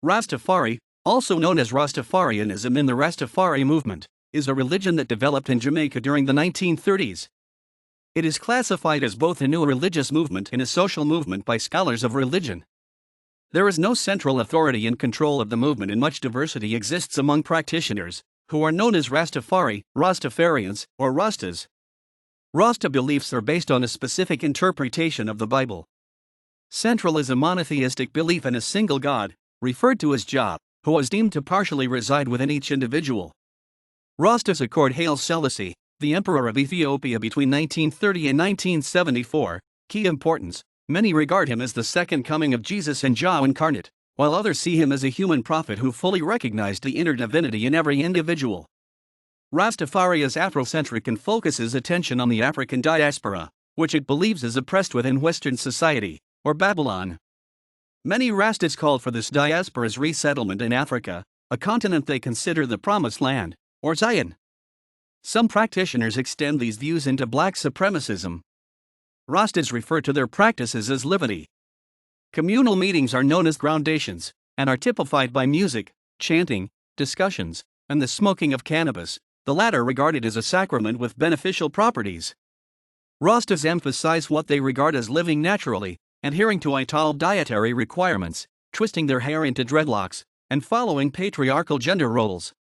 Rastafari, also known as Rastafarianism in the Rastafari movement, is a religion that developed in Jamaica during the 1930s. It is classified as both a new religious movement and a social movement by scholars of religion. There is no central authority in control of the movement, and much diversity exists among practitioners, who are known as Rastafari, Rastafarians, or Rastas. Rasta beliefs are based on a specific interpretation of the Bible. Central is a monotheistic belief in a single God, referred to as Jah, who was deemed to partially reside within each individual. Rastas accord Haile Selassie, the Emperor of Ethiopia between 1930 and 1974, key importance. Many regard him as the second coming of Jesus and Jah incarnate, while others see him as a human prophet who fully recognized the inner divinity in every individual. Rastafari is Afrocentric and focuses attention on the African diaspora, which it believes is oppressed within Western society, or Babylon. Many Rastas called for this diaspora's resettlement in Africa, a continent they consider the Promised Land, or Zion. Some practitioners extend these views into black supremacism. Rastas refer to their practices as livity. Communal meetings are known as groundations, and are typified by music, chanting, discussions, and the smoking of cannabis, the latter regarded as a sacrament with beneficial properties. Rastas emphasize what they regard as living naturally, adhering to Ital dietary requirements, twisting their hair into dreadlocks, and following patriarchal gender roles.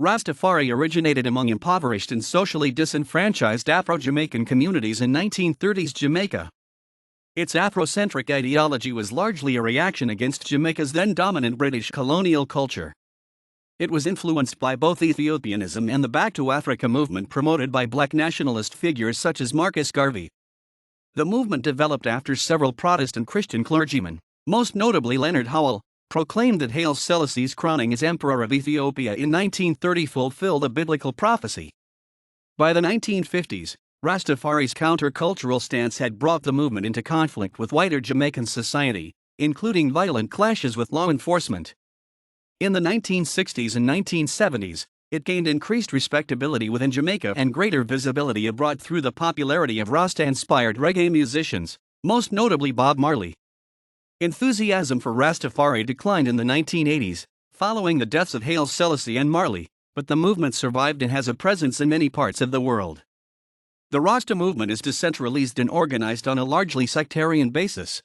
Rastafari originated among impoverished and socially disenfranchised Afro-Jamaican communities in 1930s Jamaica. Its Afrocentric ideology was largely a reaction against Jamaica's then dominant British colonial culture. It was influenced by both Ethiopianism and the Back to Africa movement promoted by black nationalist figures such as Marcus Garvey. The movement developed after several Protestant Christian clergymen, most notably Leonard Howell, proclaimed that Haile Selassie's crowning as Emperor of Ethiopia in 1930 fulfilled a biblical prophecy. By the 1950s, Rastafari's counter-cultural stance had brought the movement into conflict with wider Jamaican society, including violent clashes with law enforcement. In the 1960s and 1970s, it gained increased respectability within Jamaica and greater visibility abroad through the popularity of Rasta-inspired reggae musicians, most notably Bob Marley. Enthusiasm for Rastafari declined in the 1980s, following the deaths of Haile Selassie and Marley, but the movement survived and has a presence in many parts of the world. The Rasta movement is decentralized and organized on a largely sectarian basis.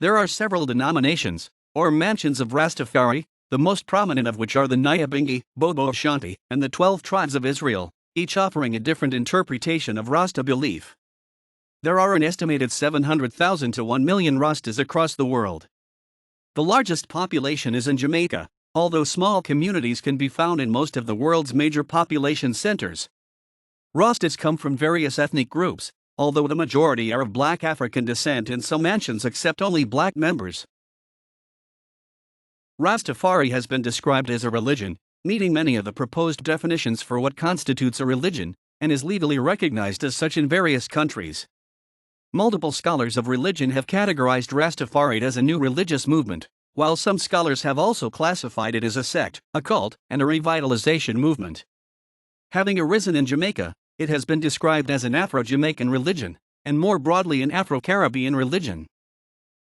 There are several denominations, or mansions of Rastafari, the most prominent of which are the Nyabingi, Bobo Ashanti, and the 12 tribes of Israel, each offering a different interpretation of Rasta belief. There are an estimated 700,000 to 1 million Rastas across the world. The largest population is in Jamaica, although small communities can be found in most of the world's major population centers. Rastas come from various ethnic groups, although the majority are of black African descent and some mansions accept only black members. Rastafari has been described as a religion, meeting many of the proposed definitions for what constitutes a religion, and is legally recognized as such in various countries. Multiple scholars of religion have categorized Rastafari as a new religious movement, while some scholars have also classified it as a sect, a cult, and a revitalization movement. Having arisen in Jamaica, it has been described as an Afro-Jamaican religion, and more broadly an Afro-Caribbean religion.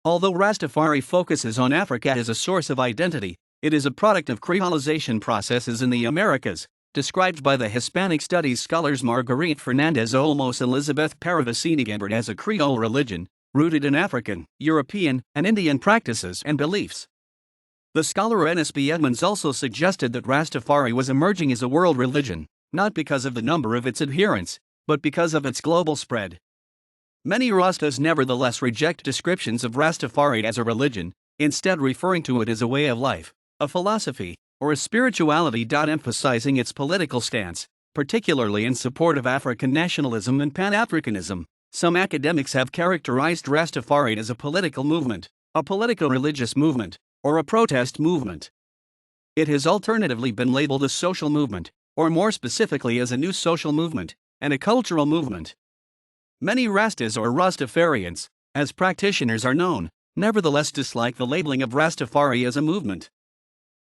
Although Rastafari focuses on Africa as a source of identity, it is a product of creolization processes in the Americas, described by the Hispanic studies scholars Marguerite Fernandez Olmos and Elizabeth Paravicini-Gambert as a Creole religion, rooted in African, European, and Indian practices and beliefs. The scholar N.S.B. Edmonds also suggested that Rastafari was emerging as a world religion, not because of the number of its adherents, but because of its global spread. Many Rastas nevertheless reject descriptions of Rastafari as a religion, instead referring to it as a way of life, a philosophy, or a spirituality. Emphasizing its political stance, particularly in support of African nationalism and Pan-Africanism. Some academics have characterized Rastafari as a political movement, a politico-religious movement, or a protest movement. It has alternatively been labeled a social movement, or more specifically as a new social movement, and a cultural movement. Many Rastas or Rastafarians, as practitioners are known, nevertheless dislike the labeling of Rastafari as a movement.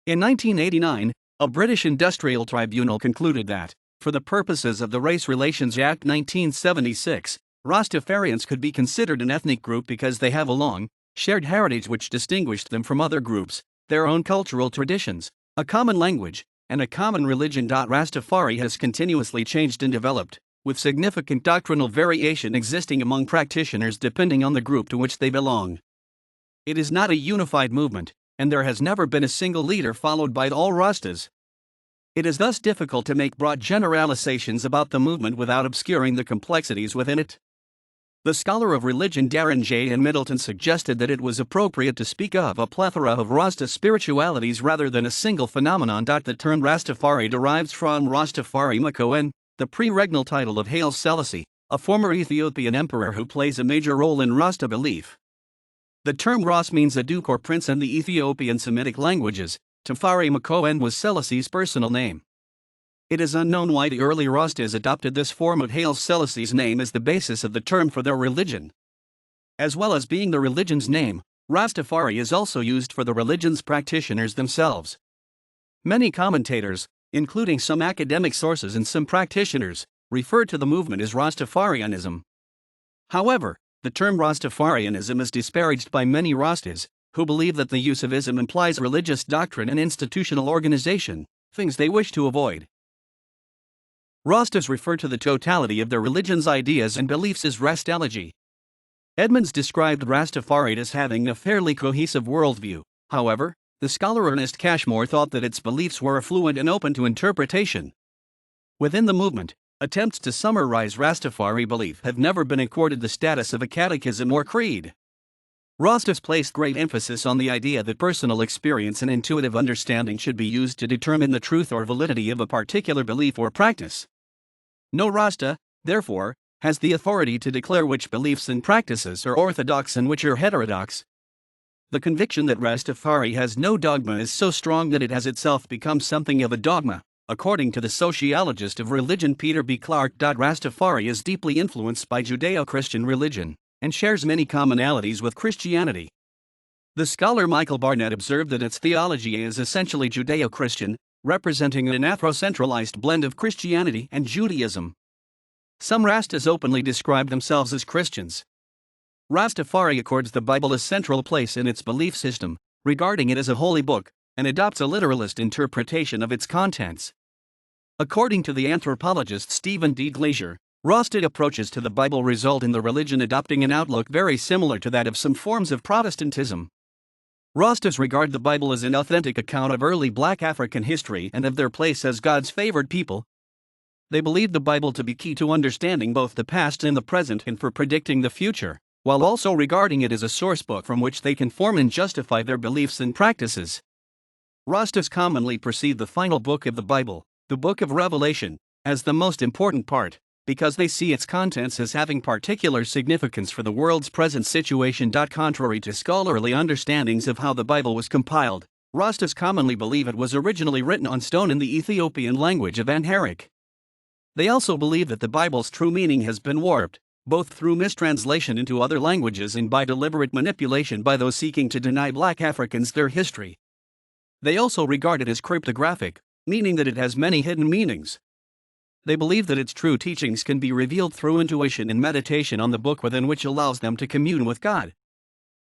In 1989, a British industrial tribunal concluded that, for the purposes of the Race Relations Act 1976, Rastafarians could be considered an ethnic group because they have a long, shared heritage which distinguished them from other groups, their own cultural traditions, a common language, and a common religion. Rastafari has continuously changed and developed, with significant doctrinal variation existing among practitioners depending on the group to which they belong. It is not a unified movement, and there has never been a single leader followed by all Rastas. It is thus difficult to make broad generalizations about the movement without obscuring the complexities within it. The scholar of religion Darren J. and Middleton suggested that it was appropriate to speak of a plethora of Rasta spiritualities rather than a single phenomenon. The term Rastafari derives from Rastafari Makoen, the pre-regnal title of Haile Selassie, a former Ethiopian emperor who plays a major role in Rasta belief. The term Ras means a duke or prince in the Ethiopian Semitic languages. Tafari Makoen was Selassie's personal name. It is unknown why the early Rastas adopted this form of Haile Selassie's name as the basis of the term for their religion. As well as being the religion's name, Rastafari is also used for the religion's practitioners themselves. Many commentators, including some academic sources and some practitioners, refer to the movement as Rastafarianism. However, the term Rastafarianism is disparaged by many Rastas, who believe that the use of ism implies religious doctrine and institutional organization, things they wish to avoid. Rastas refer to the totality of their religion's ideas and beliefs as Rastology. Edmonds described Rastafari as having a fairly cohesive worldview. However, the scholar Ernest Cashmore thought that its beliefs were affluent and open to interpretation. Within the movement, attempts to summarize Rastafari belief have never been accorded the status of a catechism or creed. Rastas placed great emphasis on the idea that personal experience and intuitive understanding should be used to determine the truth or validity of a particular belief or practice. No Rasta, therefore, has the authority to declare which beliefs and practices are orthodox and which are heterodox. The conviction that Rastafari has no dogma is so strong that it has itself become something of a dogma, according to the sociologist of religion Peter B. Clark. Rastafari is deeply influenced by Judeo-Christian religion, and shares many commonalities with Christianity. The scholar Michael Barnett observed that its theology is essentially Judeo-Christian, representing an Afro-centralized blend of Christianity and Judaism. Some Rastas openly describe themselves as Christians. Rastafari accords the Bible a central place in its belief system, regarding it as a holy book, and adopts a literalist interpretation of its contents. According to the anthropologist Stephen D. Glazier, Rasta approaches to the Bible result in the religion adopting an outlook very similar to that of some forms of Protestantism. Rastas regard the Bible as an authentic account of early black African history and of their place as God's favored people. They believe the Bible to be key to understanding both the past and the present and for predicting the future, while also regarding it as a sourcebook from which they can form and justify their beliefs and practices. Rastas commonly perceive the final book of the Bible, the Book of Revelation, as the most important part, because they see its contents as having particular significance for the world's present situation. Contrary to scholarly understandings of how the Bible was compiled, Rastas commonly believe it was originally written on stone in the Ethiopian language of Amharic. They also believe that the Bible's true meaning has been warped, both through mistranslation into other languages and by deliberate manipulation by those seeking to deny black Africans their history. They also regard it as cryptographic, meaning that it has many hidden meanings. They believe that its true teachings can be revealed through intuition and meditation on the book within, which allows them to commune with God.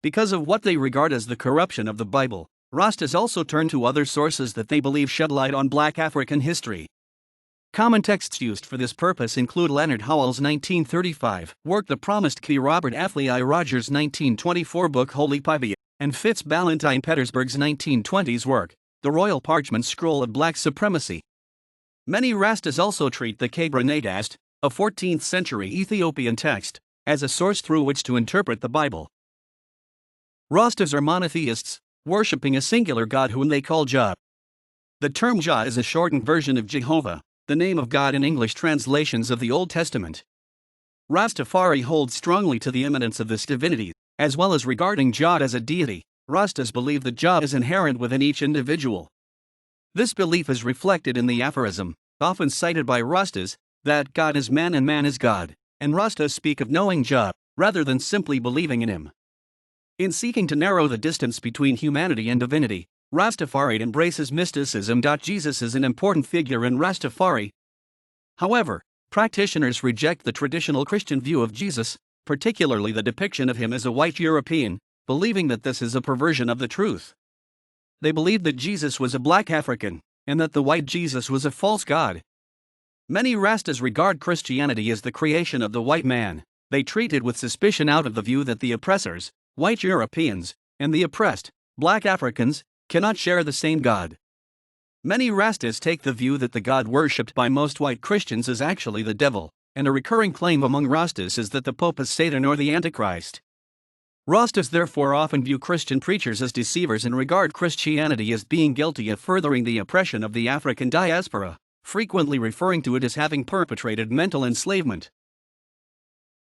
Because of what they regard as the corruption of the Bible, Rastas also turn to other sources that they believe shed light on black African history. Common texts used for this purpose include Leonard Howell's 1935 work The Promised Key, Robert Athley I. Rogers' 1924 book Holy Pivia, and Fitz Ballantyne Petersburg's 1920s work, The Royal Parchment Scroll of Black Supremacy. Many Rastas also treat the Kabra Nadast, a 14th century Ethiopian text, as a source through which to interpret the Bible. Rastas are monotheists, worshipping a singular God whom they call Jah. The term Jah is a shortened version of Jehovah, the name of God in English translations of the Old Testament. Rastafari holds strongly to the immanence of this divinity, as well as regarding Jah as a deity. Rastas believe that Jah is inherent within each individual. This belief is reflected in the aphorism, often cited by Rastas, that God is man and man is God, and Rastas speak of knowing Jah, rather than simply believing in him. In seeking to narrow the distance between humanity and divinity, Rastafari embraces mysticism. Jesus is an important figure in Rastafari. However, practitioners reject the traditional Christian view of Jesus, particularly the depiction of him as a white European, believing that this is a perversion of the truth. They believed that Jesus was a black African, and that the white Jesus was a false god. Many Rastas regard Christianity as the creation of the white man. They treat it with suspicion out of the view that the oppressors, white Europeans, and the oppressed, black Africans, cannot share the same God. Many Rastas take the view that the God worshipped by most white Christians is actually the devil, and a recurring claim among Rastas is that the Pope is Satan or the Antichrist. Rastas therefore often view Christian preachers as deceivers and regard Christianity as being guilty of furthering the oppression of the African diaspora, frequently referring to it as having perpetrated mental enslavement.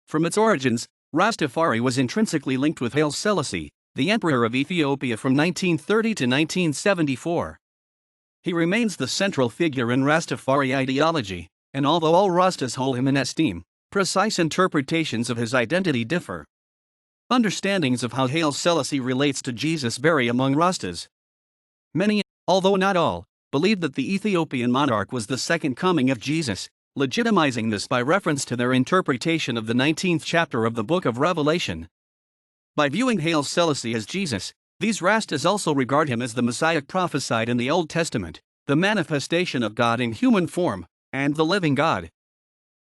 From its origins, Rastafari was intrinsically linked with Haile Selassie, the Emperor of Ethiopia from 1930 to 1974. He remains the central figure in Rastafari ideology, and although all Rastas hold him in esteem, precise interpretations of his identity differ. Understandings of how Haile Selassie relates to Jesus vary among Rastas. Many, although not all, believe that the Ethiopian monarch was the second coming of Jesus, legitimizing this by reference to their interpretation of the 19th chapter of the Book of Revelation. By viewing Haile Selassie as Jesus, these Rastas also regard him as the Messiah prophesied in the Old Testament, the manifestation of God in human form, and the living God.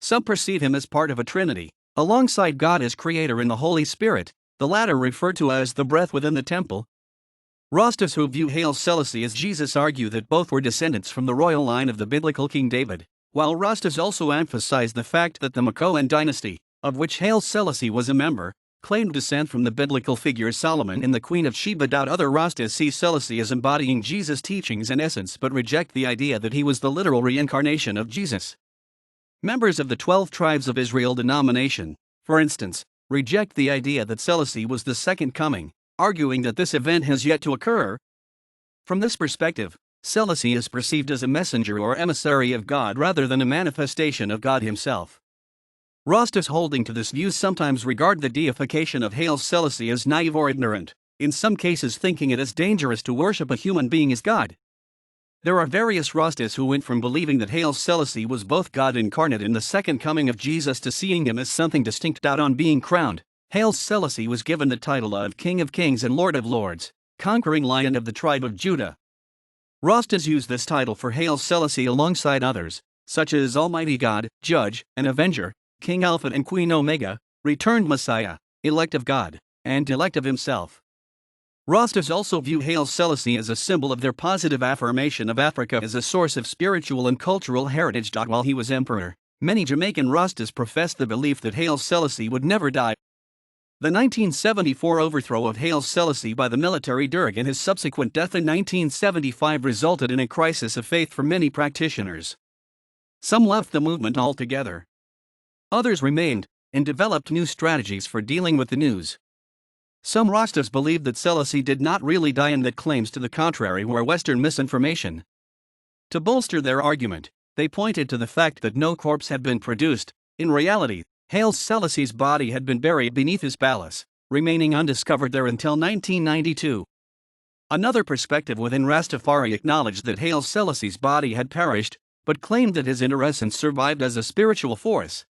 Some perceive him as part of a trinity, alongside God as creator and the Holy Spirit, the latter referred to as the breath within the temple. Rastas who view Haile Selassie as Jesus argue that both were descendants from the royal line of the biblical King David, while Rastas also emphasize the fact that the Makoan dynasty, of which Haile Selassie was a member, claimed descent from the biblical figures Solomon and the Queen of Sheba. Other Rastas see Selassie as embodying Jesus' teachings and essence but reject the idea that he was the literal reincarnation of Jesus. Members of the 12 Tribes of Israel denomination, for instance, reject the idea that Selassie was the second coming, arguing that this event has yet to occur. From this perspective, Selassie is perceived as a messenger or emissary of God rather than a manifestation of God himself. Rastas holding to this view sometimes regard the deification of Haile Selassie as naive or ignorant, in some cases thinking it is dangerous to worship a human being as God. There are various Rastas who went from believing that Haile Selassie was both God incarnate and the second coming of Jesus to seeing him as something distinct. On being crowned, Haile Selassie was given the title of King of Kings and Lord of Lords, conquering Lion of the tribe of Judah. Rastas use this title for Haile Selassie alongside others, such as Almighty God, Judge, and Avenger, King Alpha and Queen Omega, Returned Messiah, Elect of God, and Elect of Himself. Rastas also view Haile Selassie as a symbol of their positive affirmation of Africa as a source of spiritual and cultural heritage. While he was emperor, many Jamaican Rastas professed the belief that Haile Selassie would never die. The 1974 overthrow of Haile Selassie by the military Derg and his subsequent death in 1975 resulted in a crisis of faith for many practitioners. Some left the movement altogether. Others remained, and developed new strategies for dealing with the news. Some Rastas believed that Selassie did not really die and that claims to the contrary were Western misinformation. To bolster their argument, they pointed to the fact that no corpse had been produced. In reality, Haile Selassie's body had been buried beneath his palace, remaining undiscovered there until 1992. Another perspective within Rastafari acknowledged that Haile Selassie's body had perished, but claimed that his inner essence survived as a spiritual force.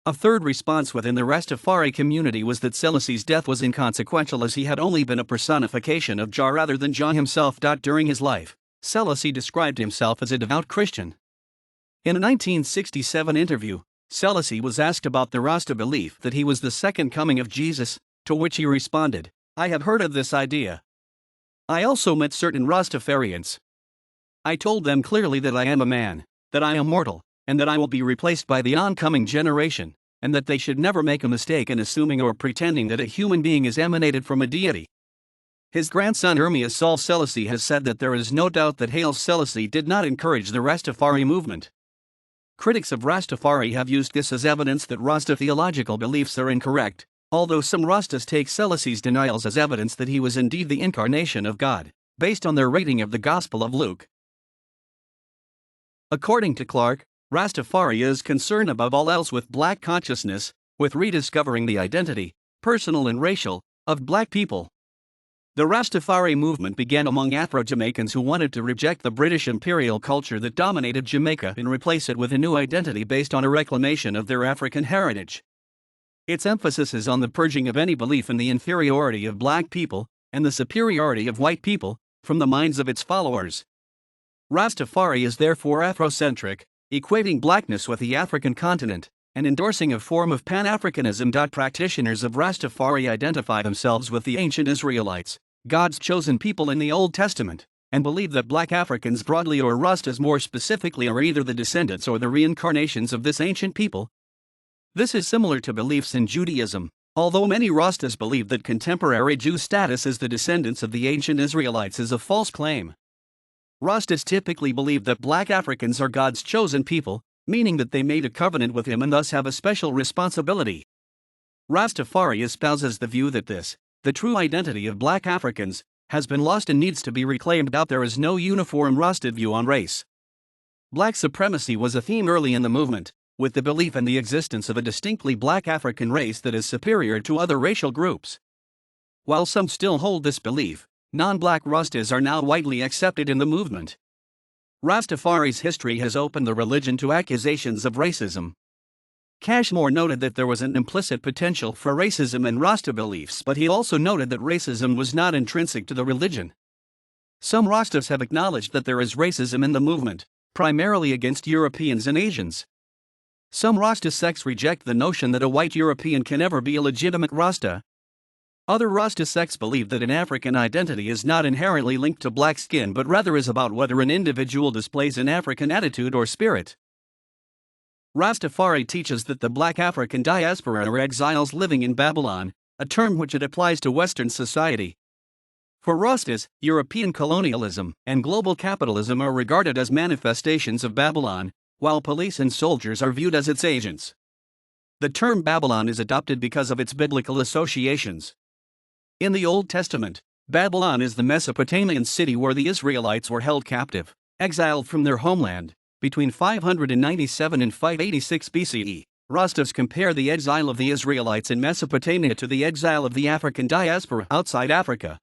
A third response within the Rastafari community was that Selassie's death was inconsequential as he had only been a personification of Jah rather than Jah himself. During his life, Selassie described himself as a devout Christian. In a 1967 interview, Selassie was asked about the Rasta belief that he was the second coming of Jesus, to which he responded, "I have heard of this idea. I also met certain Rastafarians. I told them clearly that I am a man, that I am mortal, and that I will be replaced by the oncoming generation, and that they should never make a mistake in assuming or pretending that a human being is emanated from a deity." His grandson Ermia Saul Selassie has said that there is no doubt that Haile Selassie did not encourage the Rastafari movement. Critics of Rastafari have used this as evidence that Rasta theological beliefs are incorrect, although some Rastas take Selassie's denials as evidence that he was indeed the incarnation of God, based on their reading of the Gospel of Luke. According to Clark, Rastafari is concerned above all else with black consciousness, with rediscovering the identity, personal and racial, of black people. The Rastafari movement began among Afro-Jamaicans who wanted to reject the British imperial culture that dominated Jamaica and replace it with a new identity based on a reclamation of their African heritage. Its emphasis is on the purging of any belief in the inferiority of black people and the superiority of white people, from the minds of its followers. Rastafari is therefore Afrocentric, equating blackness with the African continent, and endorsing a form of Pan-Africanism. Practitioners of Rastafari identify themselves with the ancient Israelites, God's chosen people in the Old Testament, and believe that black Africans broadly, or Rastas more specifically, are either the descendants or the reincarnations of this ancient people. This is similar to beliefs in Judaism, although many Rastas believe that contemporary Jew status as the descendants of the ancient Israelites is a false claim. Rastas typically believe that black Africans are God's chosen people, meaning that they made a covenant with him and thus have a special responsibility. Rastafari espouses the view that the true identity of black Africans, has been lost and needs to be reclaimed. There is no uniform Rasta view on race. Black supremacy was a theme early in the movement, with the belief in the existence of a distinctly black African race that is superior to other racial groups. While some still hold this belief, non-black Rastas are now widely accepted in the movement. Rastafari's history has opened the religion to accusations of racism. Cashmore noted that there was an implicit potential for racism in Rasta beliefs, but he also noted that racism was not intrinsic to the religion. Some Rastas have acknowledged that there is racism in the movement, primarily against Europeans and Asians. Some Rasta sects reject the notion that a white European can ever be a legitimate Rasta. Other Rasta sects believe that an African identity is not inherently linked to black skin but rather is about whether an individual displays an African attitude or spirit. Rastafari teaches that the black African diaspora are exiles living in Babylon, a term which it applies to Western society. For Rastas, European colonialism and global capitalism are regarded as manifestations of Babylon, while police and soldiers are viewed as its agents. The term Babylon is adopted because of its biblical associations. In the Old Testament, Babylon is the Mesopotamian city where the Israelites were held captive, exiled from their homeland, between 597 and 586 BCE. Rastas compare the exile of the Israelites in Mesopotamia to the exile of the African diaspora outside Africa.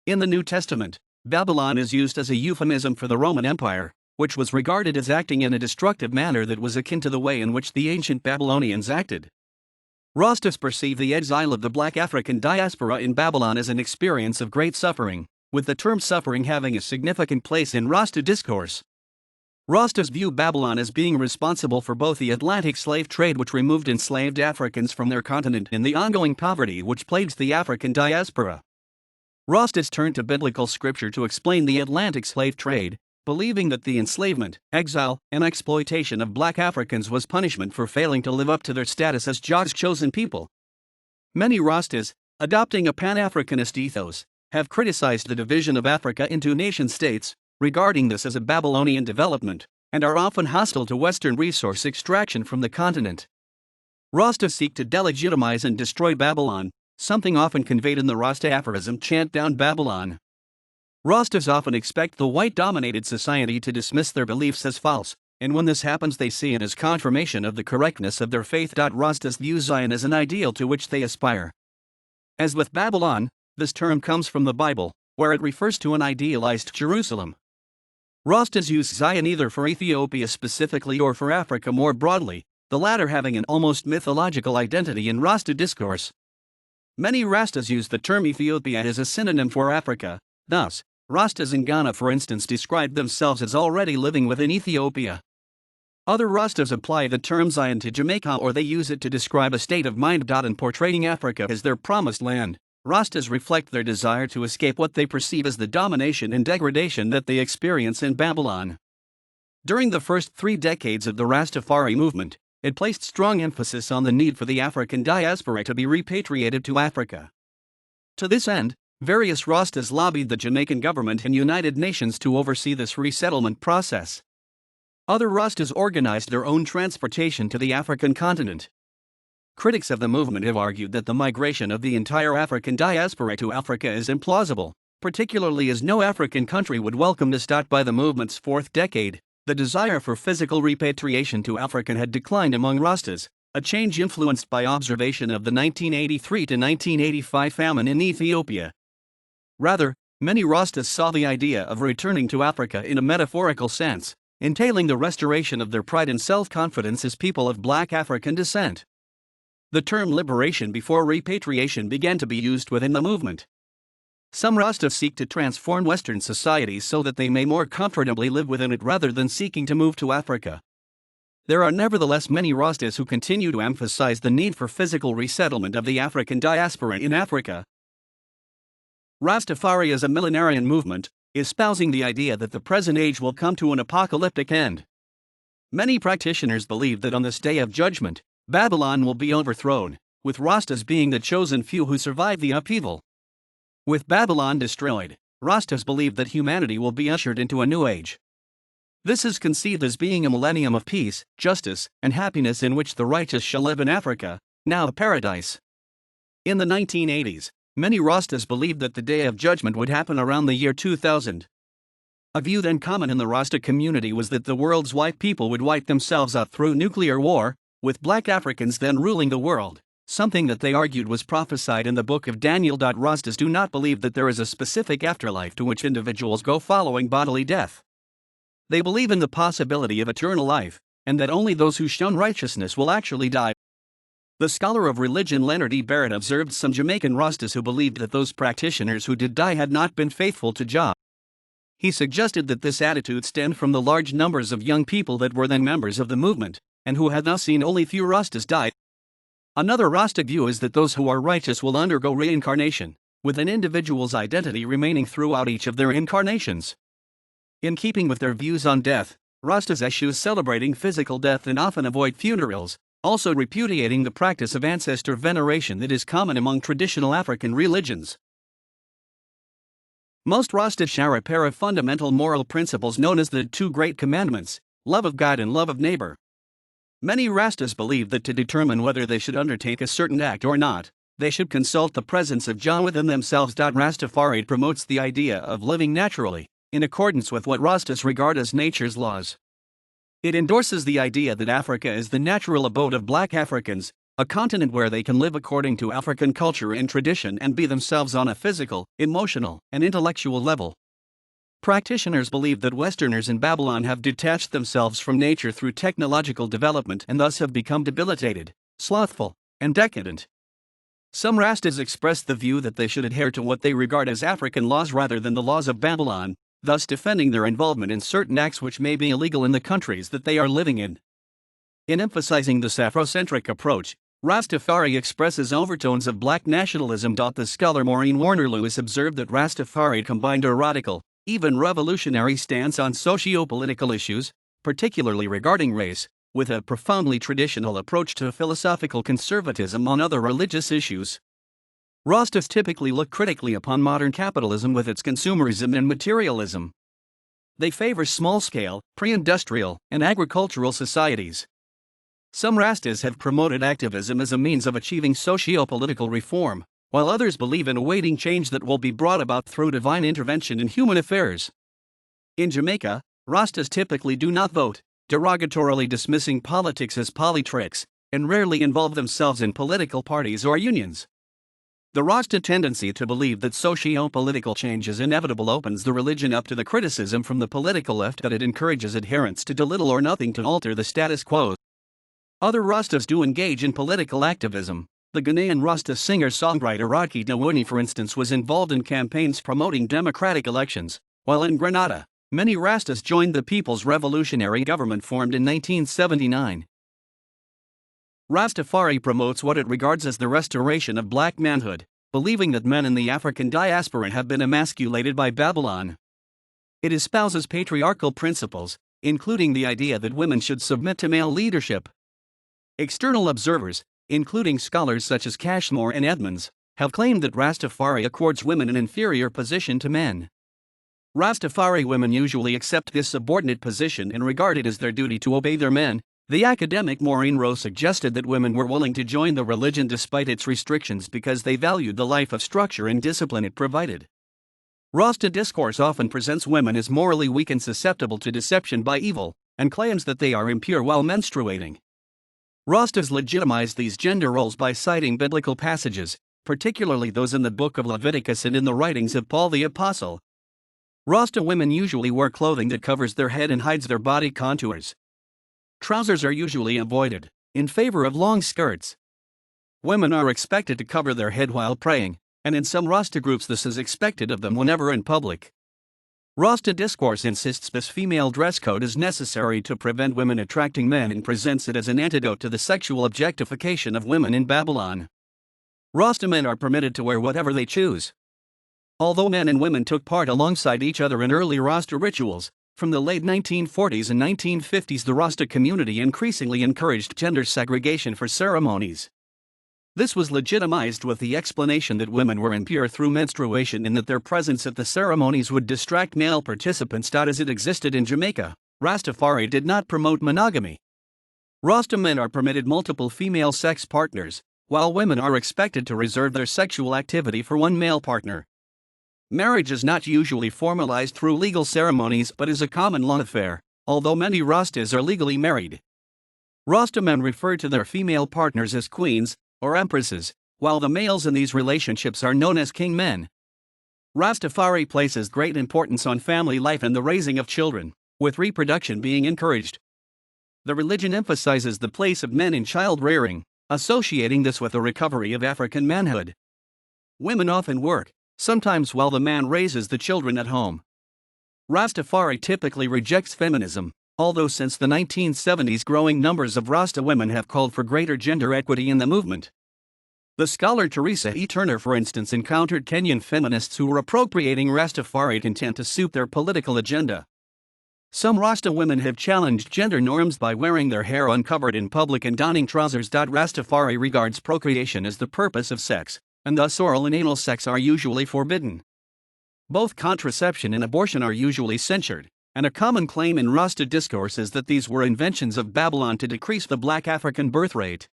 In the New Testament, Babylon is used as a euphemism for the Roman Empire, which was regarded as acting in a destructive manner that was akin to the way in which the ancient Babylonians acted. Rastas perceive the exile of the black African diaspora in Babylon as an experience of great suffering, with the term suffering having a significant place in Rasta discourse. Rastas view Babylon as being responsible for both the Atlantic slave trade, which removed enslaved Africans from their continent, and the ongoing poverty which plagues the African diaspora. Rastas turn to biblical scripture to explain the Atlantic slave trade, believing that the enslavement, exile, and exploitation of black Africans was punishment for failing to live up to their status as God's chosen people. Many Rastas, adopting a Pan-Africanist ethos, have criticized the division of Africa into nation-states, regarding this as a Babylonian development, and are often hostile to Western resource extraction from the continent. Rastas seek to delegitimize and destroy Babylon, something often conveyed in the Rasta aphorism "Chant down Babylon." Rastas often expect the white-dominated society to dismiss their beliefs as false, and when this happens they see it as confirmation of the correctness of their faith. Rastas view Zion as an ideal to which they aspire. As with Babylon, this term comes from the Bible, where it refers to an idealized Jerusalem. Rastas use Zion either for Ethiopia specifically or for Africa more broadly, the latter having an almost mythological identity in Rasta discourse. Many Rastas use the term Ethiopia as a synonym for Africa. Thus, Rastas in Ghana, for instance, describe themselves as already living within Ethiopia. Other Rastas apply the term Zion to Jamaica, or they use it to describe a state of mind. In portraying Africa as their promised land, Rastas reflect their desire to escape what they perceive as the domination and degradation that they experience in Babylon. During the first 3 decades of the Rastafari movement, it placed strong emphasis on the need for the African diaspora to be repatriated to Africa. To this end, various Rastas lobbied the Jamaican government and United Nations to oversee this resettlement process. Other Rastas organized their own transportation to the African continent. Critics of the movement have argued that the migration of the entire African diaspora to Africa is implausible, particularly as no African country would welcome this. By the movement's 4th decade, the desire for physical repatriation to Africa had declined among Rastas, a change influenced by observation of the 1983 to 1985 famine in Ethiopia. Rather, many Rastas saw the idea of returning to Africa in a metaphorical sense, entailing the restoration of their pride and self-confidence as people of black African descent. The term liberation before repatriation began to be used within the movement. Some Rastas seek to transform Western society so that they may more comfortably live within it rather than seeking to move to Africa. There are nevertheless many Rastas who continue to emphasize the need for physical resettlement of the African diaspora in Africa. Rastafari is a millenarian movement, espousing the idea that the present age will come to an apocalyptic end. Many practitioners believe that on this day of judgment, Babylon will be overthrown, with Rastas being the chosen few who survive the upheaval. With Babylon destroyed, Rastas believe that humanity will be ushered into a new age. This is conceived as being a millennium of peace, justice, and happiness in which the righteous shall live in Africa, now a paradise. In the 1980s, many Rastas believed that the Day of Judgment would happen around the year 2000. A view then common in the Rasta community was that the world's white people would wipe themselves out through nuclear war, with black Africans then ruling the world, something that they argued was prophesied in the book of Daniel. Rastas do not believe that there is a specific afterlife to which individuals go following bodily death. They believe in the possibility of eternal life, and that only those who shun righteousness will actually die. The scholar of religion Leonard E. Barrett observed some Jamaican Rastas who believed that those practitioners who did die had not been faithful to Jah. He suggested that this attitude stemmed from the large numbers of young people that were then members of the movement, and who had now seen only few Rastas die. Another Rasta view is that those who are righteous will undergo reincarnation, with an individual's identity remaining throughout each of their incarnations. In keeping with their views on death, Rastas eschew celebrating physical death and often avoid funerals, also repudiating the practice of ancestor veneration that is common among traditional African religions. Most Rastas share a pair of fundamental moral principles known as the two great commandments, love of God and love of neighbor. Many Rastas believe that to determine whether they should undertake a certain act or not, they should consult the presence of Jah within themselves. Rastafari promotes the idea of living naturally, in accordance with what Rastas regard as nature's laws. It endorses the idea that Africa is the natural abode of black Africans, a continent where they can live according to African culture and tradition and be themselves on a physical, emotional, and intellectual level. Practitioners believe that Westerners in Babylon have detached themselves from nature through technological development and thus have become debilitated, slothful, and decadent. Some Rastas express the view that they should adhere to what they regard as African laws rather than the laws of Babylon, thus defending their involvement in certain acts which may be illegal in the countries that they are living in. In emphasizing this Afrocentric approach, Rastafari expresses overtones of black nationalism. The scholar Maureen Warner-Lewis observed that Rastafari combined a radical, even revolutionary stance on socio-political issues, particularly regarding race, with a profoundly traditional approach to philosophical conservatism on other religious issues. Rastas typically look critically upon modern capitalism with its consumerism and materialism. They favor small-scale, pre-industrial, and agricultural societies. Some Rastas have promoted activism as a means of achieving socio-political reform, while others believe in awaiting change that will be brought about through divine intervention in human affairs. In Jamaica, Rastas typically do not vote, derogatorily dismissing politics as politricks, and rarely involve themselves in political parties or unions. The Rasta tendency to believe that socio-political change is inevitable opens the religion up to the criticism from the political left that it encourages adherents to do little or nothing to alter the status quo. Other Rastas do engage in political activism. The Ghanaian Rasta singer-songwriter Rocky Nawuni, for instance, was involved in campaigns promoting democratic elections, while in Grenada, many Rastas joined the People's Revolutionary Government formed in 1979. Rastafari promotes what it regards as the restoration of black manhood, believing that men in the African diaspora have been emasculated by Babylon. It espouses patriarchal principles, including the idea that women should submit to male leadership. External observers, including scholars such as Cashmore and Edmonds, have claimed that Rastafari accords women an inferior position to men. Rastafari women usually accept this subordinate position and regard it as their duty to obey their men. The academic Maureen Rowe suggested that women were willing to join the religion despite its restrictions because they valued the life of structure and discipline it provided. Rasta discourse often presents women as morally weak and susceptible to deception by evil, and claims that they are impure while menstruating. Rastas legitimize these gender roles by citing biblical passages, particularly those in the book of Leviticus and in the writings of Paul the Apostle. Rasta women usually wear clothing that covers their head and hides their body contours. Trousers are usually avoided, in favor of long skirts. Women are expected to cover their head while praying, and in some Rasta groups this is expected of them whenever in public. Rasta discourse insists this female dress code is necessary to prevent women attracting men and presents it as an antidote to the sexual objectification of women in Babylon. Rasta men are permitted to wear whatever they choose. Although men and women took part alongside each other in early Rasta rituals, from the late 1940s and 1950s the Rasta community increasingly encouraged gender segregation for ceremonies. This was legitimized with the explanation that women were impure through menstruation and that their presence at the ceremonies would distract male participants. As it existed in Jamaica, Rastafari did not promote monogamy. Rasta men are permitted multiple female sex partners, while women are expected to reserve their sexual activity for one male partner. Marriage is not usually formalized through legal ceremonies but is a common law affair, although many Rastas are legally married. Rasta men refer to their female partners as queens or empresses, while the males in these relationships are known as king men. Rastafari places great importance on family life and the raising of children, with reproduction being encouraged. The religion emphasizes the place of men in child rearing, associating this with the recovery of African manhood. Women often work, sometimes while the man raises the children at home. Rastafari typically rejects feminism, although since the 1970s growing numbers of Rasta women have called for greater gender equity in the movement. The scholar Teresa E. Turner, for instance, encountered Kenyan feminists who were appropriating Rastafari content to suit their political agenda. Some Rasta women have challenged gender norms by wearing their hair uncovered in public and donning trousers. Rastafari regards procreation as the purpose of sex, and thus oral and anal sex are usually forbidden. Both contraception and abortion are usually censured, and a common claim in Rasta discourse is that these were inventions of Babylon to decrease the black African birth rate.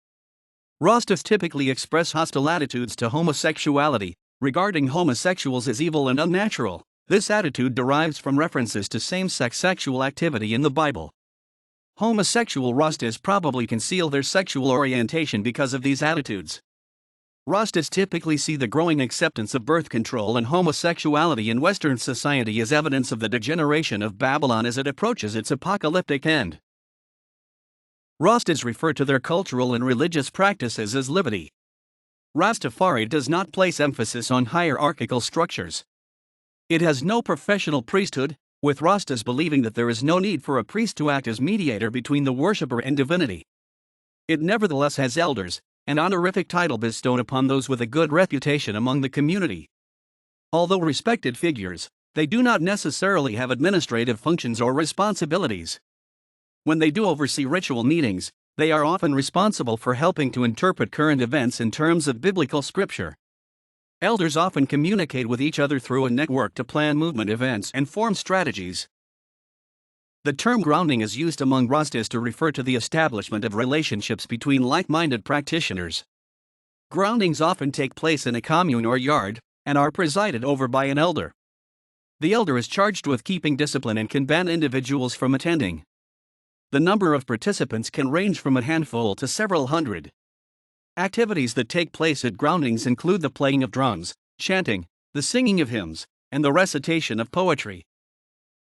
Rastas typically express hostile attitudes to homosexuality, regarding homosexuals as evil and unnatural. This attitude derives from references to same-sex sexual activity in the Bible. Homosexual Rastas probably conceal their sexual orientation because of these attitudes. Rastas typically see the growing acceptance of birth control and homosexuality in Western society as evidence of the degeneration of Babylon as it approaches its apocalyptic end. Rastas refer to their cultural and religious practices as liberty. Rastafari does not place emphasis on hierarchical structures. It has no professional priesthood, with Rastas believing that there is no need for a priest to act as mediator between the worshipper and divinity. It nevertheless has elders, an honorific title bestowed upon those with a good reputation among the community. Although respected figures, they do not necessarily have administrative functions or responsibilities. When they do oversee ritual meetings, they are often responsible for helping to interpret current events in terms of biblical scripture. Elders often communicate with each other through a network to plan movement events and form strategies. The term grounding is used among Rastas to refer to the establishment of relationships between like-minded practitioners. Groundings often take place in a commune or yard, and are presided over by an elder. The elder is charged with keeping discipline and can ban individuals from attending. The number of participants can range from a handful to several hundred. Activities that take place at groundings include the playing of drums, chanting, the singing of hymns, and the recitation of poetry.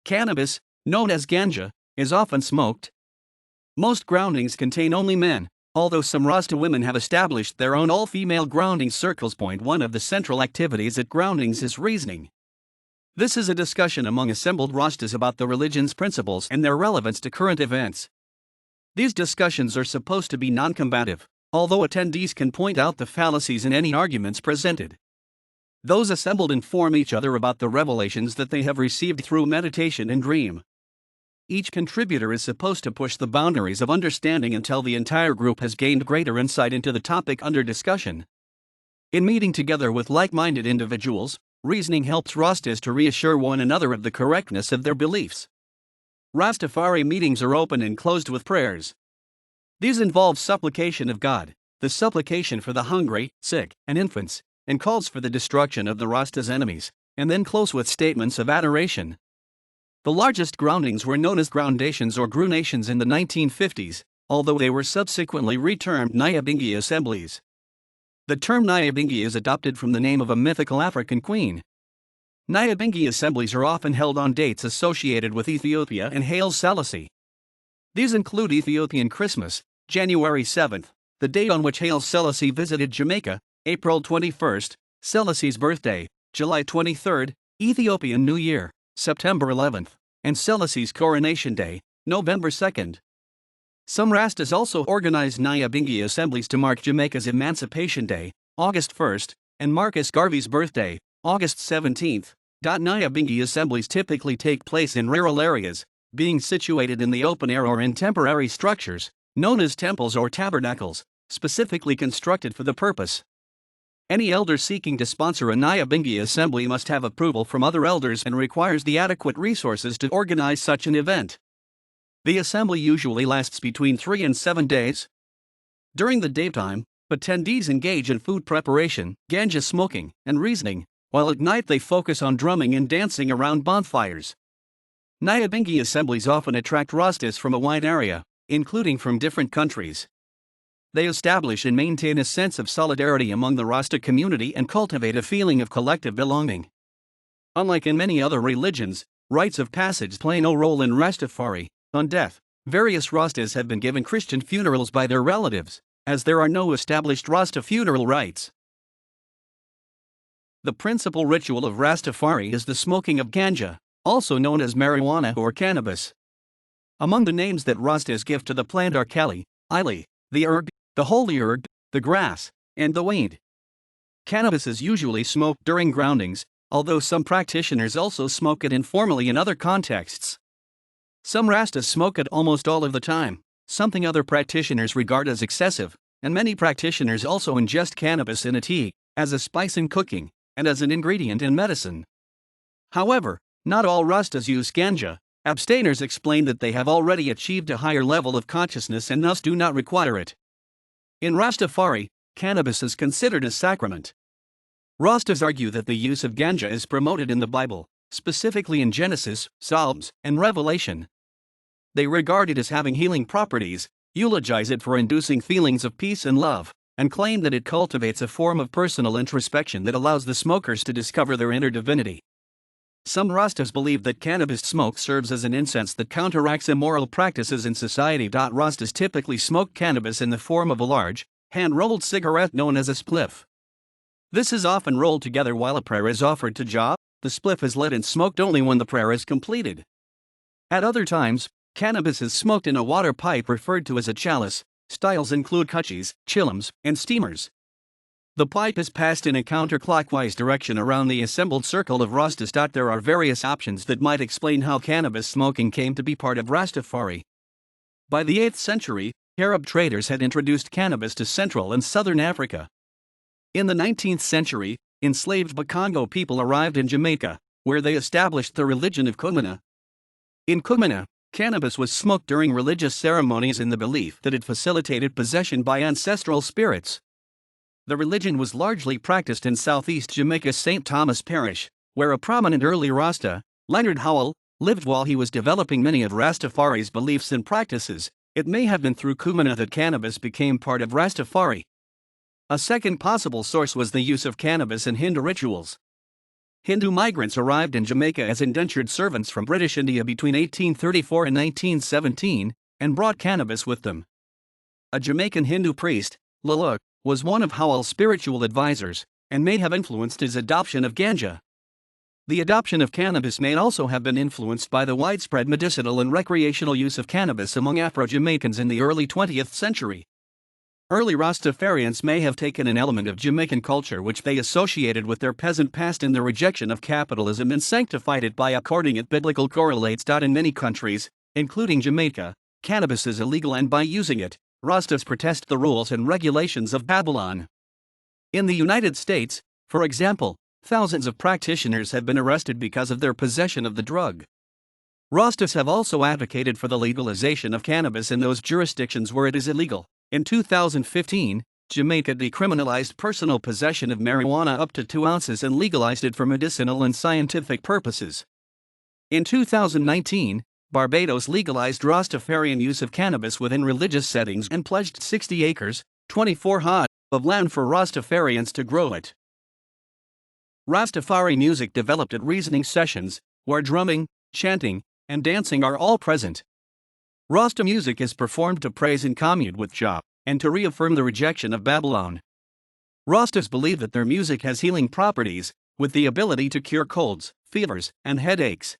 Cannabis, known as ganja, is often smoked. Most groundings contain only men, although some Rasta women have established their own all-female grounding circles. One of the central activities at groundings is reasoning. This is a discussion among assembled Rastas about the religion's principles and their relevance to current events. These discussions are supposed to be non-combative, although attendees can point out the fallacies in any arguments presented. Those assembled inform each other about the revelations that they have received through meditation and dream. Each contributor is supposed to push the boundaries of understanding until the entire group has gained greater insight into the topic under discussion. In meeting together with like-minded individuals, reasoning helps Rastas to reassure one another of the correctness of their beliefs. Rastafari meetings are open and closed with prayers. These involve supplication of God, the supplication for the hungry, sick, and infants, and calls for the destruction of the Rasta's enemies, and then close with statements of adoration. The largest groundings were known as groundations or grunations in the 1950s, although they were subsequently retermed Nyabingi assemblies. The term Nyabingi is adopted from the name of a mythical African queen. Nyabingi assemblies are often held on dates associated with Ethiopia and Haile Selassie. These include Ethiopian Christmas, January 7th, the date on which Haile Selassie visited Jamaica, April 21st, Selassie's birthday, July 23, Ethiopian New Year, September 11th, and Selassie's coronation day, November 2nd. Some Rastas also organize Nyabingi assemblies to mark Jamaica's Emancipation Day, August 1st, and Marcus Garvey's birthday, August 17th. Nyabingi assemblies typically take place in rural areas, being situated in the open air or in temporary structures, known as temples or tabernacles, specifically constructed for the purpose. Any elder seeking to sponsor a Nyabingi assembly must have approval from other elders and requires the adequate resources to organize such an event. The assembly usually lasts between 3 and 7 days. During the daytime, attendees engage in food preparation, ganja smoking, and reasoning, while at night they focus on drumming and dancing around bonfires. Nyabingi assemblies often attract Rastas from a wide area, including from different countries. They establish and maintain a sense of solidarity among the Rasta community and cultivate a feeling of collective belonging. Unlike in many other religions, rites of passage play no role in Rastafari. On death, various Rastas have been given Christian funerals by their relatives, as there are no established Rasta funeral rites. The principal ritual of Rastafari is the smoking of ganja, also known as marijuana or cannabis. Among the names that Rastas give to the plant are Kali, Ili, the herb, the holy herb, the grass, and the weed. Cannabis is usually smoked during groundings, although some practitioners also smoke it informally in other contexts. Some Rastas smoke it almost all of the time, something other practitioners regard as excessive, and many practitioners also ingest cannabis in a tea, as a spice in cooking, and as an ingredient in medicine. However, not all Rastas use ganja. Abstainers explain that they have already achieved a higher level of consciousness and thus do not require it. In Rastafari, cannabis is considered a sacrament. Rastas argue that the use of ganja is promoted in the Bible, specifically in Genesis, Psalms, and Revelation. They regard it as having healing properties, eulogize it for inducing feelings of peace and love, and claim that it cultivates a form of personal introspection that allows the smokers to discover their inner divinity. Some Rastas believe that cannabis smoke serves as an incense that counteracts immoral practices in society. Rastas typically smoke cannabis in the form of a large, hand-rolled cigarette known as a spliff. This is often rolled together while a prayer is offered to Jah. The spliff is lit and smoked only when the prayer is completed. At other times, cannabis is smoked in a water pipe referred to as a chalice. Styles include kutchis, chillums, and steamers. The pipe is passed in a counterclockwise direction around the assembled circle of Rastas. There are various options that might explain how cannabis smoking came to be part of Rastafari. By the 8th century, Arab traders had introduced cannabis to Central and Southern Africa. In the 19th century, enslaved Bakongo people arrived in Jamaica, where they established the religion of Kumina. In Kumina, cannabis was smoked during religious ceremonies in the belief that it facilitated possession by ancestral spirits. The religion was largely practiced in southeast Jamaica's St. Thomas Parish, where a prominent early Rasta, Leonard Howell, lived while he was developing many of Rastafari's beliefs and practices. It may have been through Kumina that cannabis became part of Rastafari. A second possible source was the use of cannabis in Hindu rituals. Hindu migrants arrived in Jamaica as indentured servants from British India between 1834 and 1917, and brought cannabis with them. A Jamaican Hindu priest, Laluk, was one of Howell's spiritual advisors, and may have influenced his adoption of ganja. The adoption of cannabis may also have been influenced by the widespread medicinal and recreational use of cannabis among Afro-Jamaicans in the early 20th century. Early Rastafarians may have taken an element of Jamaican culture which they associated with their peasant past in their rejection of capitalism and sanctified it by according it biblical correlates. In many countries, including Jamaica, cannabis is illegal, and by using it, Rastas protest the rules and regulations of Babylon. In the United States, for example, thousands of practitioners have been arrested because of their possession of the drug. Rastas have also advocated for the legalization of cannabis in those jurisdictions where it is illegal. In 2015, Jamaica decriminalized personal possession of marijuana up to 2 ounces and legalized it for medicinal and scientific purposes. In 2019, Barbados legalized Rastafarian use of cannabis within religious settings and pledged 60 acres, 24 ha, of land for Rastafarians to grow it. Rastafari music developed at reasoning sessions, where drumming, chanting, and dancing are all present. Rasta music is performed to praise and commune with Jah, and to reaffirm the rejection of Babylon. Rastas believe that their music has healing properties, with the ability to cure colds, fevers, and headaches.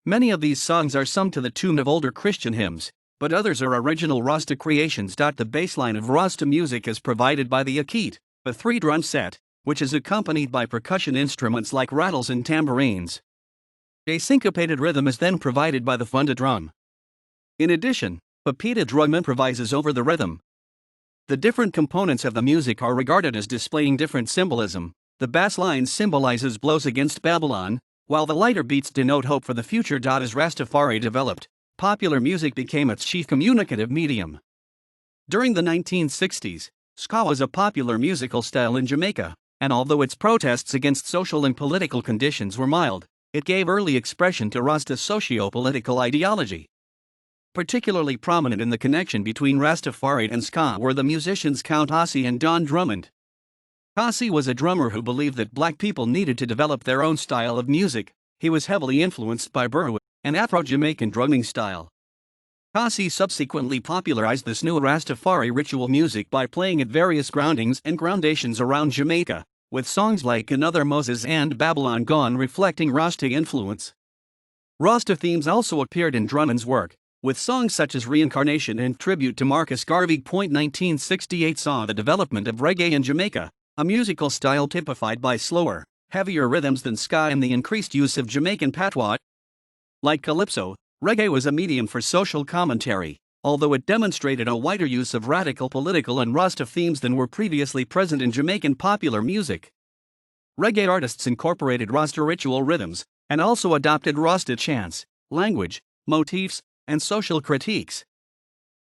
Many of these songs are sung to the tune of older Christian hymns, but others are original Rasta creations. The baseline of Rasta music is provided by the akit, a 3-drum set, which is accompanied by percussion instruments like rattles and tambourines. A syncopated rhythm is then provided by the funda drum. In addition, papita drum improvises over the rhythm. The different components of the music are regarded as displaying different symbolism. The bass line symbolizes blows against Babylon, while the lighter beats denote hope for the future. As Rastafari developed, popular music became its chief communicative medium. During the 1960s, ska was a popular musical style in Jamaica, and although its protests against social and political conditions were mild, it gave early expression to Rasta's socio-political ideology. Particularly prominent in the connection between Rastafari and ska were the musicians Count Ossie and Don Drummond. Ossie was a drummer who believed that black people needed to develop their own style of music. He was heavily influenced by Burwa, an Afro-Jamaican drumming style. Ossie subsequently popularized this new Rastafari ritual music by playing at various groundings and groundations around Jamaica, with songs like Another Moses and Babylon Gone reflecting Rasta influence. Rasta themes also appeared in Drummond's work, with songs such as Reincarnation and Tribute to Marcus Garvey. 1968 saw the development of reggae in Jamaica, a musical style typified by slower, heavier rhythms than ska and the increased use of Jamaican patois. Like calypso, reggae was a medium for social commentary, although it demonstrated a wider use of radical political and Rasta themes than were previously present in Jamaican popular music. Reggae artists incorporated Rasta ritual rhythms, and also adopted Rasta chants, language, motifs, and social critiques.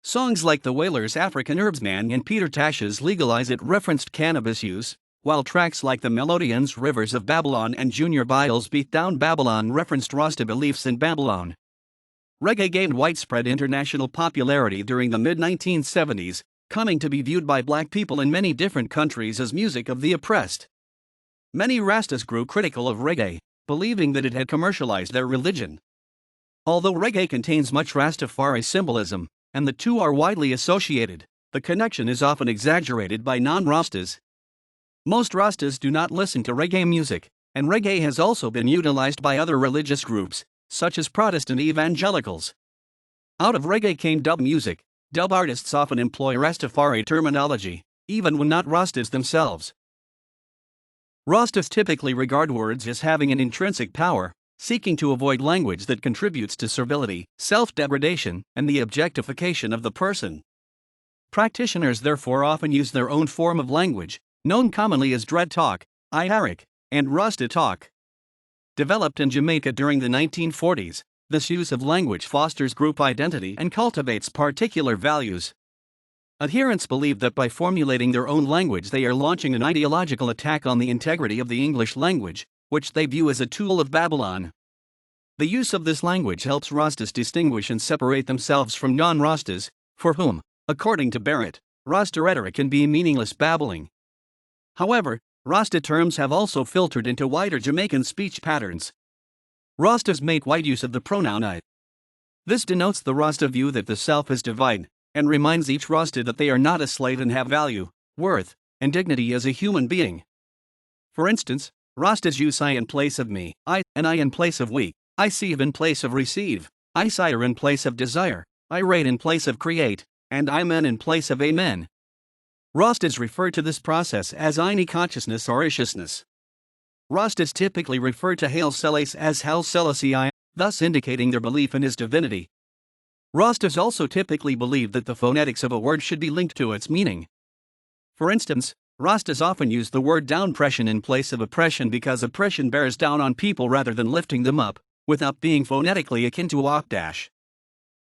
Songs like The Wailers' African Herbsman and Peter Tash's Legalize It referenced cannabis use, while tracks like the Melodians' Rivers of Babylon and Junior Biles' Beat Down Babylon referenced Rasta beliefs in Babylon. Reggae gained widespread international popularity during the mid-1970s, coming to be viewed by black people in many different countries as music of the oppressed. Many Rastas grew critical of reggae, believing that it had commercialized their religion. Although reggae contains much Rastafari symbolism, and the two are widely associated, the connection is often exaggerated by non-Rastas. Most Rastas do not listen to reggae music, and reggae has also been utilized by other religious groups, such as Protestant evangelicals. Out of reggae came dub music. Dub artists often employ Rastafari terminology, even when not Rastas themselves. Rastas typically regard words as having an intrinsic power, seeking to avoid language that contributes to servility, self-degradation, and the objectification of the person. Practitioners therefore often use their own form of language, known commonly as dread talk, Iharic, and Rasta talk. Developed in Jamaica during the 1940s, this use of language fosters group identity and cultivates particular values. Adherents believe that by formulating their own language they are launching an ideological attack on the integrity of the English language, which they view as a tool of Babylon. The use of this language helps Rastas distinguish and separate themselves from non-Rastas, for whom, according to Barrett, Rasta rhetoric can be meaningless babbling. However, Rasta terms have also filtered into wider Jamaican speech patterns. Rastas make wide use of the pronoun I. This denotes the Rasta view that the self is divine, and reminds each Rasta that they are not a slave and have value, worth, and dignity as a human being. For instance, Rastas use I in place of me, I, and I in place of we, I sieve in place of receive, I sire in place of desire, I rate in place of create, and I men in place of amen. Rastas refer to this process as Ini consciousness or isciousness. Rastas typically refer to Haile Selassie as Haile Selassie I, thus indicating their belief in his divinity. Rastas also typically believe that the phonetics of a word should be linked to its meaning. For instance, Rastas often use the word downpression in place of oppression because oppression bears down on people rather than lifting them up, without being phonetically akin to op-dash.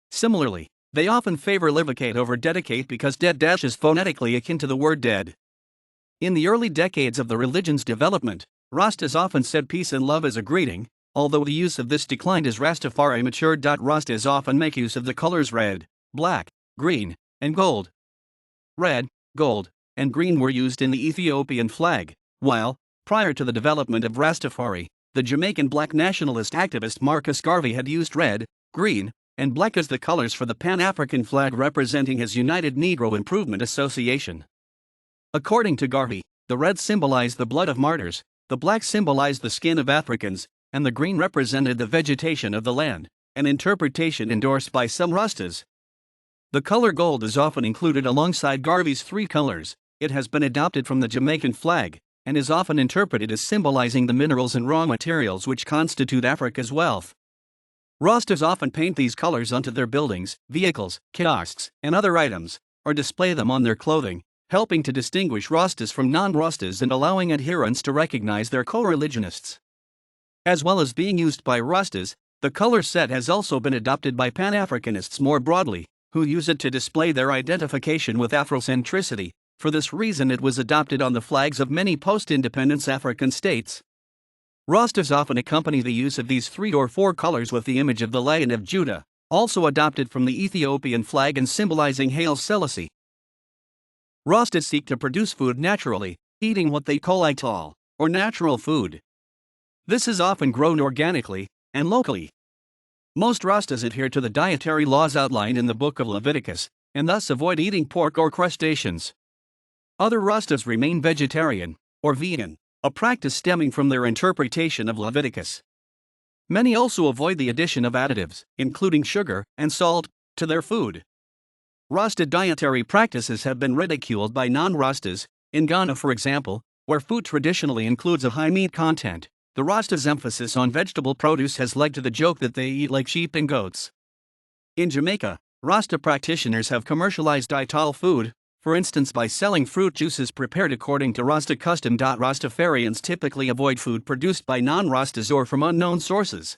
Similarly, they often favor livicate over dedicate because dead-dash is phonetically akin to the word dead. In the early decades of the religion's development, Rastas often said peace and love as a greeting, although the use of this declined as Rastafari matured. Rastas often make use of the colors red, black, green, and gold. Red, gold, and green were used in the Ethiopian flag, while, prior to the development of Rastafari, the Jamaican black nationalist activist Marcus Garvey had used red, green, and black as the colors for the Pan-African flag representing his United Negro Improvement Association. According to Garvey, The red symbolized the blood of martyrs, the black symbolized the skin of Africans, and the green represented the vegetation of the land, an interpretation endorsed by some Rastas. The color gold is often included alongside Garvey's three colors. It has been adopted from the Jamaican flag, and is often interpreted as symbolizing the minerals and raw materials which constitute Africa's wealth. Rastas often paint these colors onto their buildings, vehicles, kiosks, and other items, or display them on their clothing, helping to distinguish Rastas from non-Rastas and allowing adherents to recognize their co-religionists. As well as being used by Rastas, the color set has also been adopted by Pan-Africanists more broadly, who use it to display their identification with Afrocentricity. For this reason, it was adopted on the flags of many post-independence African states. Rastas often accompany the use of these 3 or 4 colors with the image of the Lion of Judah, also adopted from the Ethiopian flag and symbolizing Haile Selassie. Rastas seek to produce food naturally, eating what they call ital, or natural food. This is often grown organically and locally. Most Rastas adhere to the dietary laws outlined in the Book of Leviticus, and thus avoid eating pork or crustaceans. Other Rastas remain vegetarian, or vegan, a practice stemming from their interpretation of Leviticus. Many also avoid the addition of additives, including sugar and salt, to their food. Rasta dietary practices have been ridiculed by non-Rastas. In Ghana, for example, where food traditionally includes a high meat content, the Rastas' emphasis on vegetable produce has led to the joke that they eat like sheep and goats. In Jamaica, Rasta practitioners have commercialized ital food, for instance by selling fruit juices prepared according to Rasta custom. Rastafarians typically avoid food produced by non-Rastas or from unknown sources.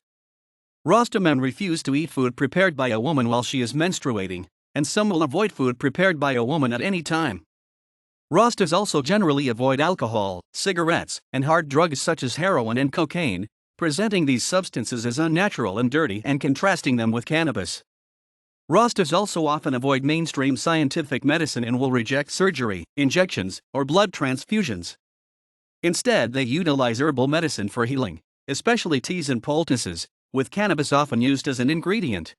Rastamen refuse to eat food prepared by a woman while she is menstruating, and some will avoid food prepared by a woman at any time. Rastas also generally avoid alcohol, cigarettes, and hard drugs such as heroin and cocaine, presenting these substances as unnatural and dirty and contrasting them with cannabis. Rastas also often avoid mainstream scientific medicine and will reject surgery, injections, or blood transfusions. Instead, they utilize herbal medicine for healing, especially teas and poultices, with cannabis often used as an ingredient.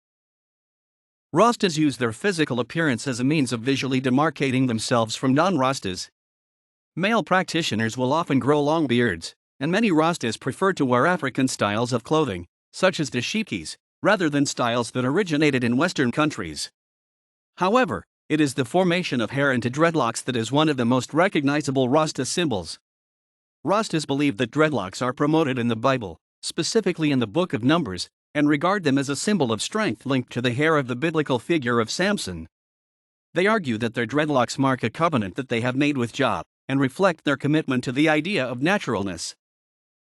Rastas use their physical appearance as a means of visually demarcating themselves from non-Rastas. Male practitioners will often grow long beards, and many Rastas prefer to wear African styles of clothing, such as dashikis, rather than styles that originated in Western countries. However, it is the formation of hair into dreadlocks that is one of the most recognizable Rasta symbols. Rastas believe that dreadlocks are promoted in the Bible, specifically in the Book of Numbers, and regard them as a symbol of strength linked to the hair of the biblical figure of Samson. They argue that their dreadlocks mark a covenant that they have made with Jah, and reflect their commitment to the idea of naturalness.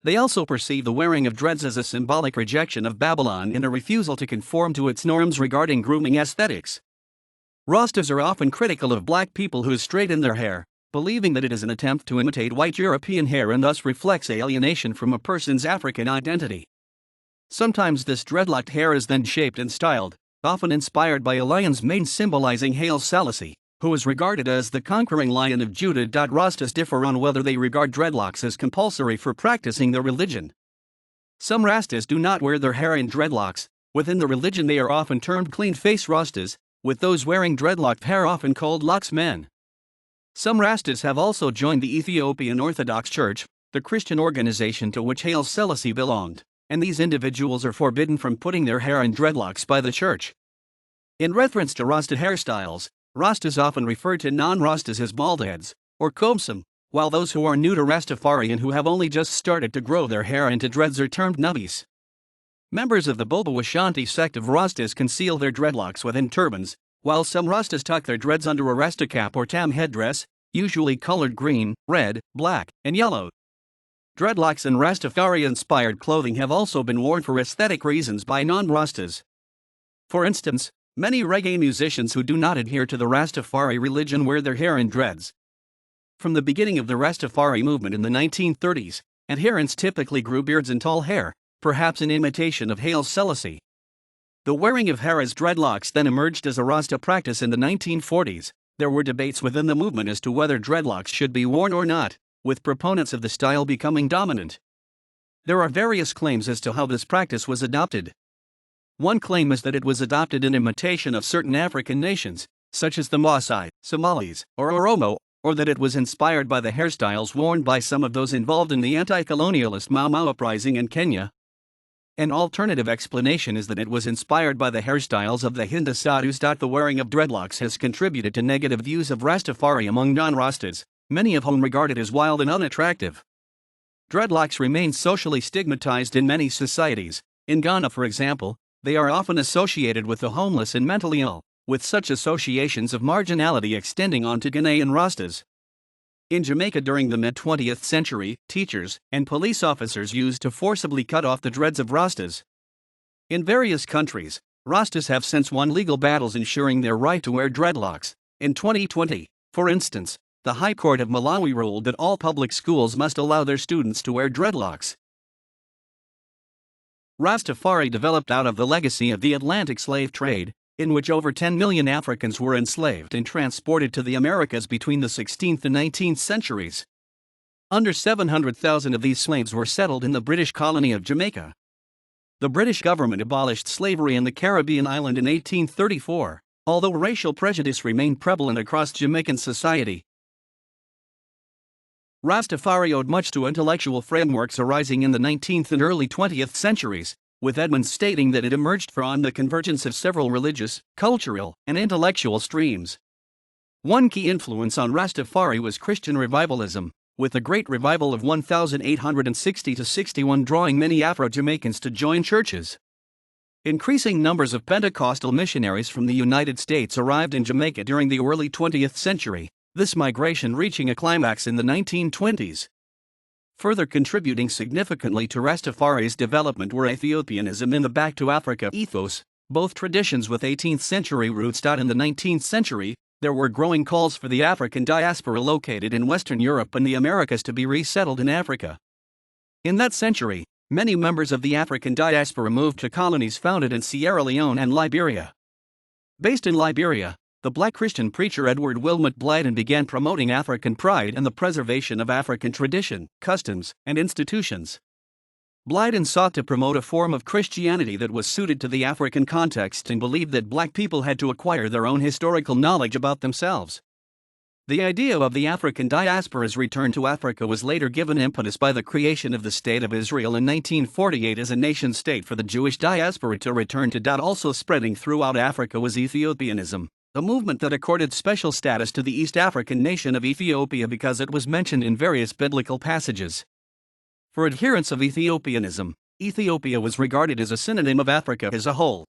They also perceive the wearing of dreads as a symbolic rejection of Babylon and a refusal to conform to its norms regarding grooming aesthetics. Rastas are often critical of black people who straighten their hair, believing that it is an attempt to imitate white European hair and thus reflects alienation from a person's African identity. Sometimes this dreadlocked hair is then shaped and styled, often inspired by a lion's mane symbolizing Haile Selassie, who is regarded as the conquering Lion of Judah. Rastas differ on whether they regard dreadlocks as compulsory for practicing their religion. Some Rastas do not wear their hair in dreadlocks. Within the religion they are often termed clean-face Rastas, with those wearing dreadlocked hair often called locks men. Some Rastas have also joined the Ethiopian Orthodox Church, the Christian organization to which Haile Selassie belonged, and these individuals are forbidden from putting their hair in dreadlocks by the church. In reference to Rasta hairstyles, Rastas often refer to non-Rastas as baldheads, or komsum, while those who are new to Rastafari and who have only just started to grow their hair into dreads are termed nubbies. Members of the Bobo Ashanti sect of Rastas conceal their dreadlocks within turbans, while some Rastas tuck their dreads under a Rasta cap or tam headdress, usually colored green, red, black, and yellow. Dreadlocks and Rastafari-inspired clothing have also been worn for aesthetic reasons by non-Rastas. For instance, many reggae musicians who do not adhere to the Rastafari religion wear their hair in dreads. From the beginning of the Rastafari movement in the 1930s, adherents typically grew beards and tall hair, perhaps in imitation of Haile Selassie. The wearing of hair as dreadlocks then emerged as a Rasta practice in the 1940s. There were debates within the movement as to whether dreadlocks should be worn or not, with proponents of the style becoming dominant. There are various claims as to how this practice was adopted. One claim is that it was adopted in imitation of certain African nations, such as the Maasai, Somalis, or Oromo, or that it was inspired by the hairstyles worn by some of those involved in the anti-colonialist Mau Mau uprising in Kenya. An alternative explanation is that it was inspired by the hairstyles of the Hindu sadhus. The wearing of dreadlocks has contributed to negative views of Rastafari among non-Rastas, many of whom regard it as wild and unattractive. Dreadlocks remain socially stigmatized in many societies. In Ghana, for example, they are often associated with the homeless and mentally ill, with such associations of marginality extending onto Ghanaian Rastas. In Jamaica during the mid-20th century, teachers and police officers used to forcibly cut off the dreads of Rastas. In various countries, Rastas have since won legal battles ensuring their right to wear dreadlocks. In 2020, for instance, the High Court of Malawi ruled that all public schools must allow their students to wear dreadlocks. Rastafari developed out of the legacy of the Atlantic slave trade, in which over 10 million Africans were enslaved and transported to the Americas between the 16th and 19th centuries. Under 700,000 of these slaves were settled in the British colony of Jamaica. The British government abolished slavery in the Caribbean island in 1834, although racial prejudice remained prevalent across Jamaican society. Rastafari owed much to intellectual frameworks arising in the 19th and early 20th centuries, with Edmonds stating that it emerged from the convergence of several religious, cultural, and intellectual streams. One key influence on Rastafari was Christian revivalism, with the Great Revival of 1860-61 drawing many Afro-Jamaicans to join churches. Increasing numbers of Pentecostal missionaries from the United States arrived in Jamaica during the early 20th century, this migration reaching a climax in the 1920s. Further contributing significantly to Rastafari's development were Ethiopianism and the Back to Africa ethos, both traditions with 18th-century roots. In the 19th century, there were growing calls for the African diaspora located in Western Europe and the Americas to be resettled in Africa. In that century, many members of the African diaspora moved to colonies founded in Sierra Leone and Liberia. Based in Liberia, the black Christian preacher Edward Wilmot Blyden began promoting African pride and the preservation of African tradition, customs, and institutions. Blyden sought to promote a form of Christianity that was suited to the African context and believed that black people had to acquire their own historical knowledge about themselves. The idea of the African diaspora's return to Africa was later given impetus by the creation of the State of Israel in 1948 as a nation-state for the Jewish diaspora to return to. Also spreading throughout Africa was Ethiopianism, a movement that accorded special status to the East African nation of Ethiopia because it was mentioned in various biblical passages. For adherents of Ethiopianism, Ethiopia was regarded as a synonym of Africa as a whole.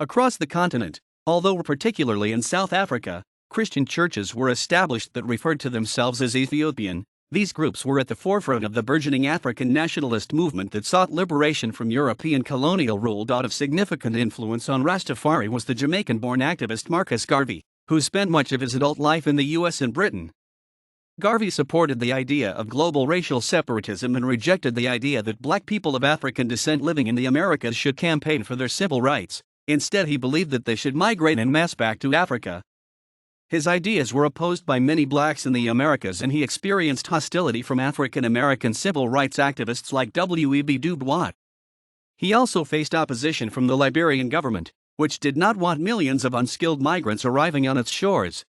Across the continent, although particularly in South Africa, Christian churches were established that referred to themselves as Ethiopian. These groups were at the forefront of the burgeoning African nationalist movement that sought liberation from European colonial rule. Of significant influence on Rastafari was the Jamaican-born activist Marcus Garvey, who spent much of his adult life in the US and Britain. Garvey supported the idea of global racial separatism and rejected the idea that black people of African descent living in the Americas should campaign for their civil rights. Instead, he believed that they should migrate en masse back to Africa. His ideas were opposed by many blacks in the Americas, and he experienced hostility from African American civil rights activists like W.E.B. Du Bois. He also faced opposition from the Liberian government, which did not want millions of unskilled migrants arriving on its shores.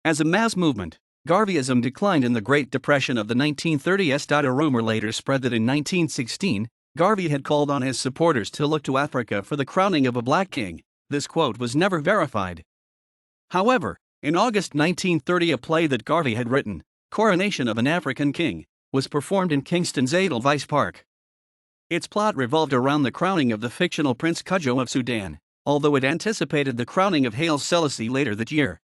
As a mass movement, Garveyism declined in the Great Depression of the 1930s. A rumor later spread that in 1916, Garvey had called on his supporters to look to Africa for the crowning of a black king. This quote was never verified. However, in August 1930, a play that Garvey had written, Coronation of an African King, was performed in Kingston's Edelweiss Park. Its plot revolved around the crowning of the fictional Prince Cudjo of Sudan, although it anticipated the crowning of Haile Selassie later that year.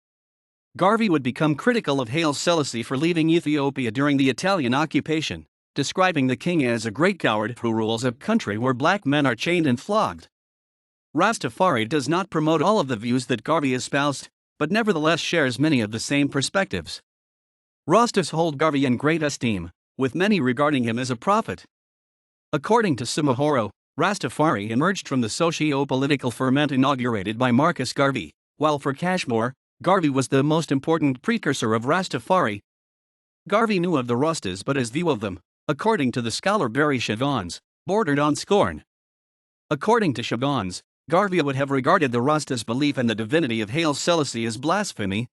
Garvey would become critical of Haile Selassie for leaving Ethiopia during the Italian occupation, describing the king as a great coward who rules a country where black men are chained and flogged. Rastafari does not promote all of the views that Garvey espoused, but nevertheless shares many of the same perspectives. Rastas hold Garvey in great esteem, with many regarding him as a prophet. According to Simahoro, Rastafari emerged from the socio-political ferment inaugurated by Marcus Garvey, while for Cashmore, Garvey was the most important precursor of Rastafari. Garvey knew of the Rastas, but his view of them, according to the scholar Barry Chavons, bordered on scorn. According to Chavons, Garvey would have regarded the Rastas' belief in the divinity of Haile Selassie as blasphemy,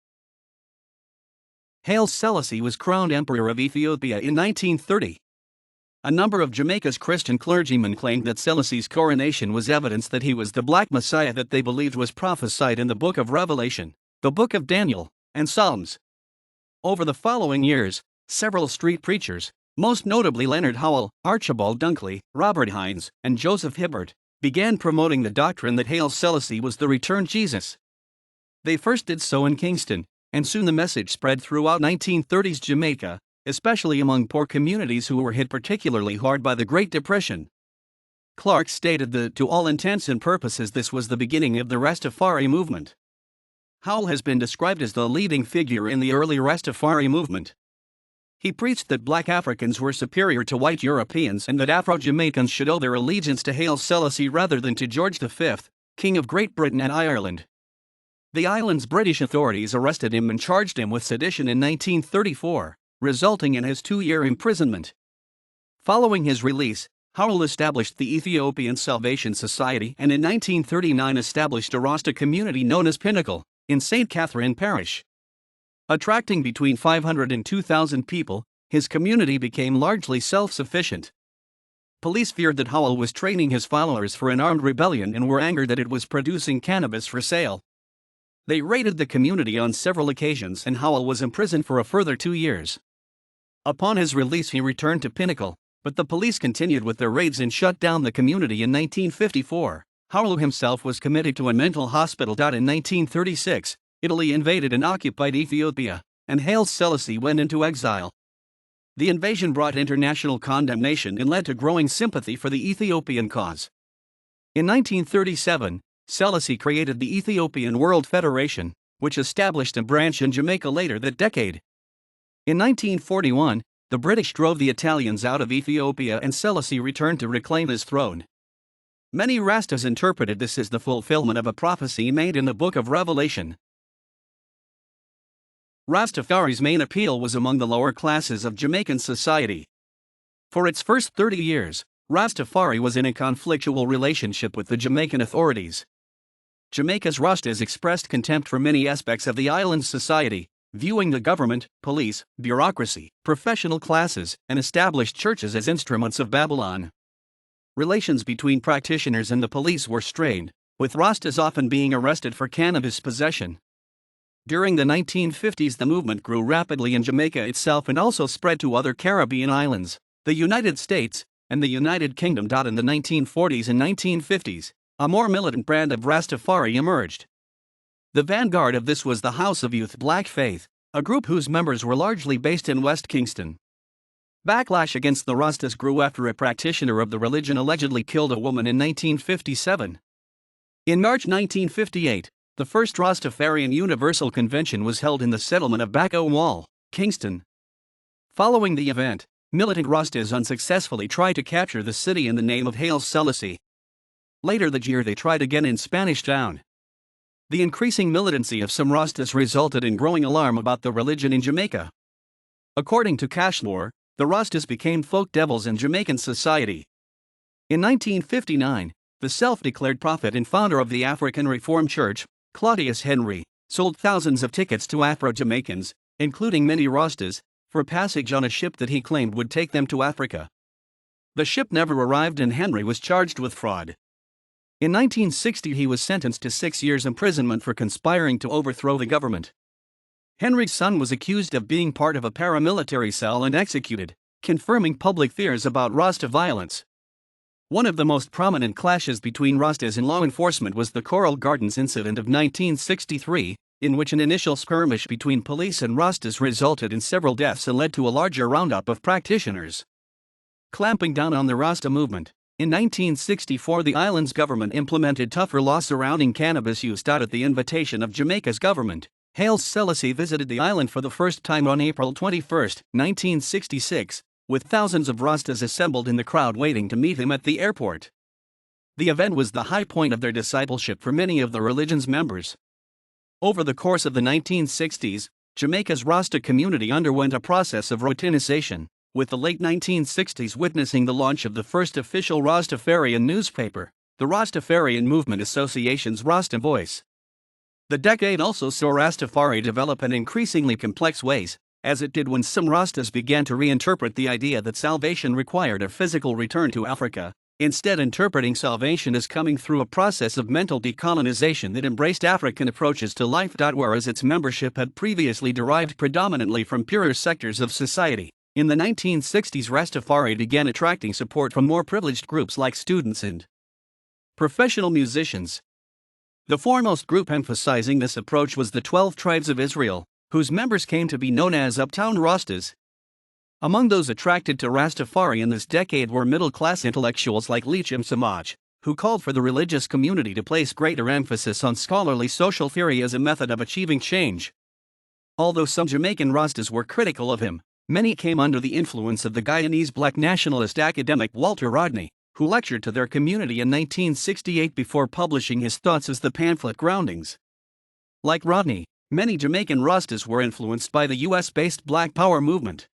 Haile Selassie was crowned Emperor of Ethiopia in 1930. A number of Jamaica's Christian clergymen claimed that Selassie's coronation was evidence that he was the Black Messiah that they believed was prophesied in the Book of Revelation, the Book of Daniel, and Psalms. Over the following years, several street preachers, most notably Leonard Howell, Archibald Dunkley, Robert Hines, and Joseph Hibbert, began promoting the doctrine that Haile Selassie was the returned Jesus. They first did so in Kingston, and soon the message spread throughout 1930s Jamaica, especially among poor communities who were hit particularly hard by the Great Depression. Clark stated that, to all intents and purposes, this was the beginning of the Rastafari movement. Howell has been described as the leading figure in the early Rastafari movement. He preached that black Africans were superior to white Europeans and that Afro-Jamaicans should owe their allegiance to Haile Selassie rather than to George V, King of Great Britain and Ireland. The island's British authorities arrested him and charged him with sedition in 1934, resulting in his 2-year imprisonment. Following his release, Howell established the Ethiopian Salvation Society and in 1939 established a Rasta community known as Pinnacle, in St. Catherine Parish. Attracting between 500 and 2,000 people, his community became largely self-sufficient. Police feared that Howell was training his followers for an armed rebellion and were angered that it was producing cannabis for sale. They raided the community on several occasions and Howell was imprisoned for a further 2 years. Upon his release he returned to Pinnacle, but the police continued with their raids and shut down the community in 1954. Howell himself was committed to a mental hospital. In 1936, Italy invaded and occupied Ethiopia, and Haile Selassie went into exile. The invasion brought international condemnation and led to growing sympathy for the Ethiopian cause. In 1937, Selassie created the Ethiopian World Federation, which established a branch in Jamaica later that decade. In 1941, the British drove the Italians out of Ethiopia and Selassie returned to reclaim his throne. Many Rastas interpreted this as the fulfillment of a prophecy made in the Book of Revelation. Rastafari's main appeal was among the lower classes of Jamaican society. For its first 30 years, Rastafari was in a conflictual relationship with the Jamaican authorities. Jamaica's Rastas expressed contempt for many aspects of the island's society, viewing the government, police, bureaucracy, professional classes, and established churches as instruments of Babylon. Relations between practitioners and the police were strained, with Rastas often being arrested for cannabis possession. During the 1950s, the movement grew rapidly in Jamaica itself and also spread to other Caribbean islands, the United States, and the United Kingdom. In the 1940s and 1950s, a more militant brand of Rastafari emerged. The vanguard of this was the House of Youth Black Faith, a group whose members were largely based in West Kingston. Backlash against the Rastas grew after a practitioner of the religion allegedly killed a woman in 1957. In March 1958, the first Rastafarian Universal Convention was held in the settlement of Bacco Wall, Kingston. Following the event, militant Rastas unsuccessfully tried to capture the city in the name of Haile Selassie. Later that year they tried again in Spanish Town. The increasing militancy of some Rastas resulted in growing alarm about the religion in Jamaica. According to Cashmore, the Rastas became folk devils in Jamaican society. In 1959, the self-declared prophet and founder of the African Reformed Church, Claudius Henry, sold thousands of tickets to Afro-Jamaicans, including many Rastas, for passage on a ship that he claimed would take them to Africa. The ship never arrived and Henry was charged with fraud. In 1960 he was sentenced to 6 years imprisonment for conspiring to overthrow the government. Henry's son was accused of being part of a paramilitary cell and executed, confirming public fears about Rasta violence. One of the most prominent clashes between Rastas and law enforcement was the Coral Gardens incident of 1963, in which an initial skirmish between police and Rastas resulted in several deaths and led to a larger roundup of practitioners. Clamping down on the Rasta movement, in 1964 the island's government implemented tougher laws surrounding cannabis use. At the invitation of Jamaica's government, Haile Selassie visited the island for the first time on April 21, 1966, with thousands of Rastas assembled in the crowd waiting to meet him at the airport. The event was the high point of their discipleship for many of the religion's members. Over the course of the 1960s, Jamaica's Rasta community underwent a process of routinization, with the late 1960s witnessing the launch of the first official Rastafarian newspaper, the Rastafarian Movement Association's Rasta Voice. The decade also saw Rastafari develop in increasingly complex ways, as it did when some Rastas began to reinterpret the idea that salvation required a physical return to Africa, instead interpreting salvation as coming through a process of mental decolonization that embraced African approaches to life. Whereas its membership had previously derived predominantly from purer sectors of society, in the 1960s Rastafari began attracting support from more privileged groups like students and professional musicians. The foremost group emphasizing this approach was the 12 Tribes of Israel, whose members came to be known as Uptown Rastas. Among those attracted to Rastafari in this decade were middle-class intellectuals like Leacham Samaj, who called for the religious community to place greater emphasis on scholarly social theory as a method of achieving change. Although some Jamaican Rastas were critical of him, many came under the influence of the Guyanese black nationalist academic Walter Rodney, who lectured to their community in 1968 before publishing his thoughts as the pamphlet Groundings. Like Rodney, many Jamaican Rastas were influenced by the US-based Black Power movement.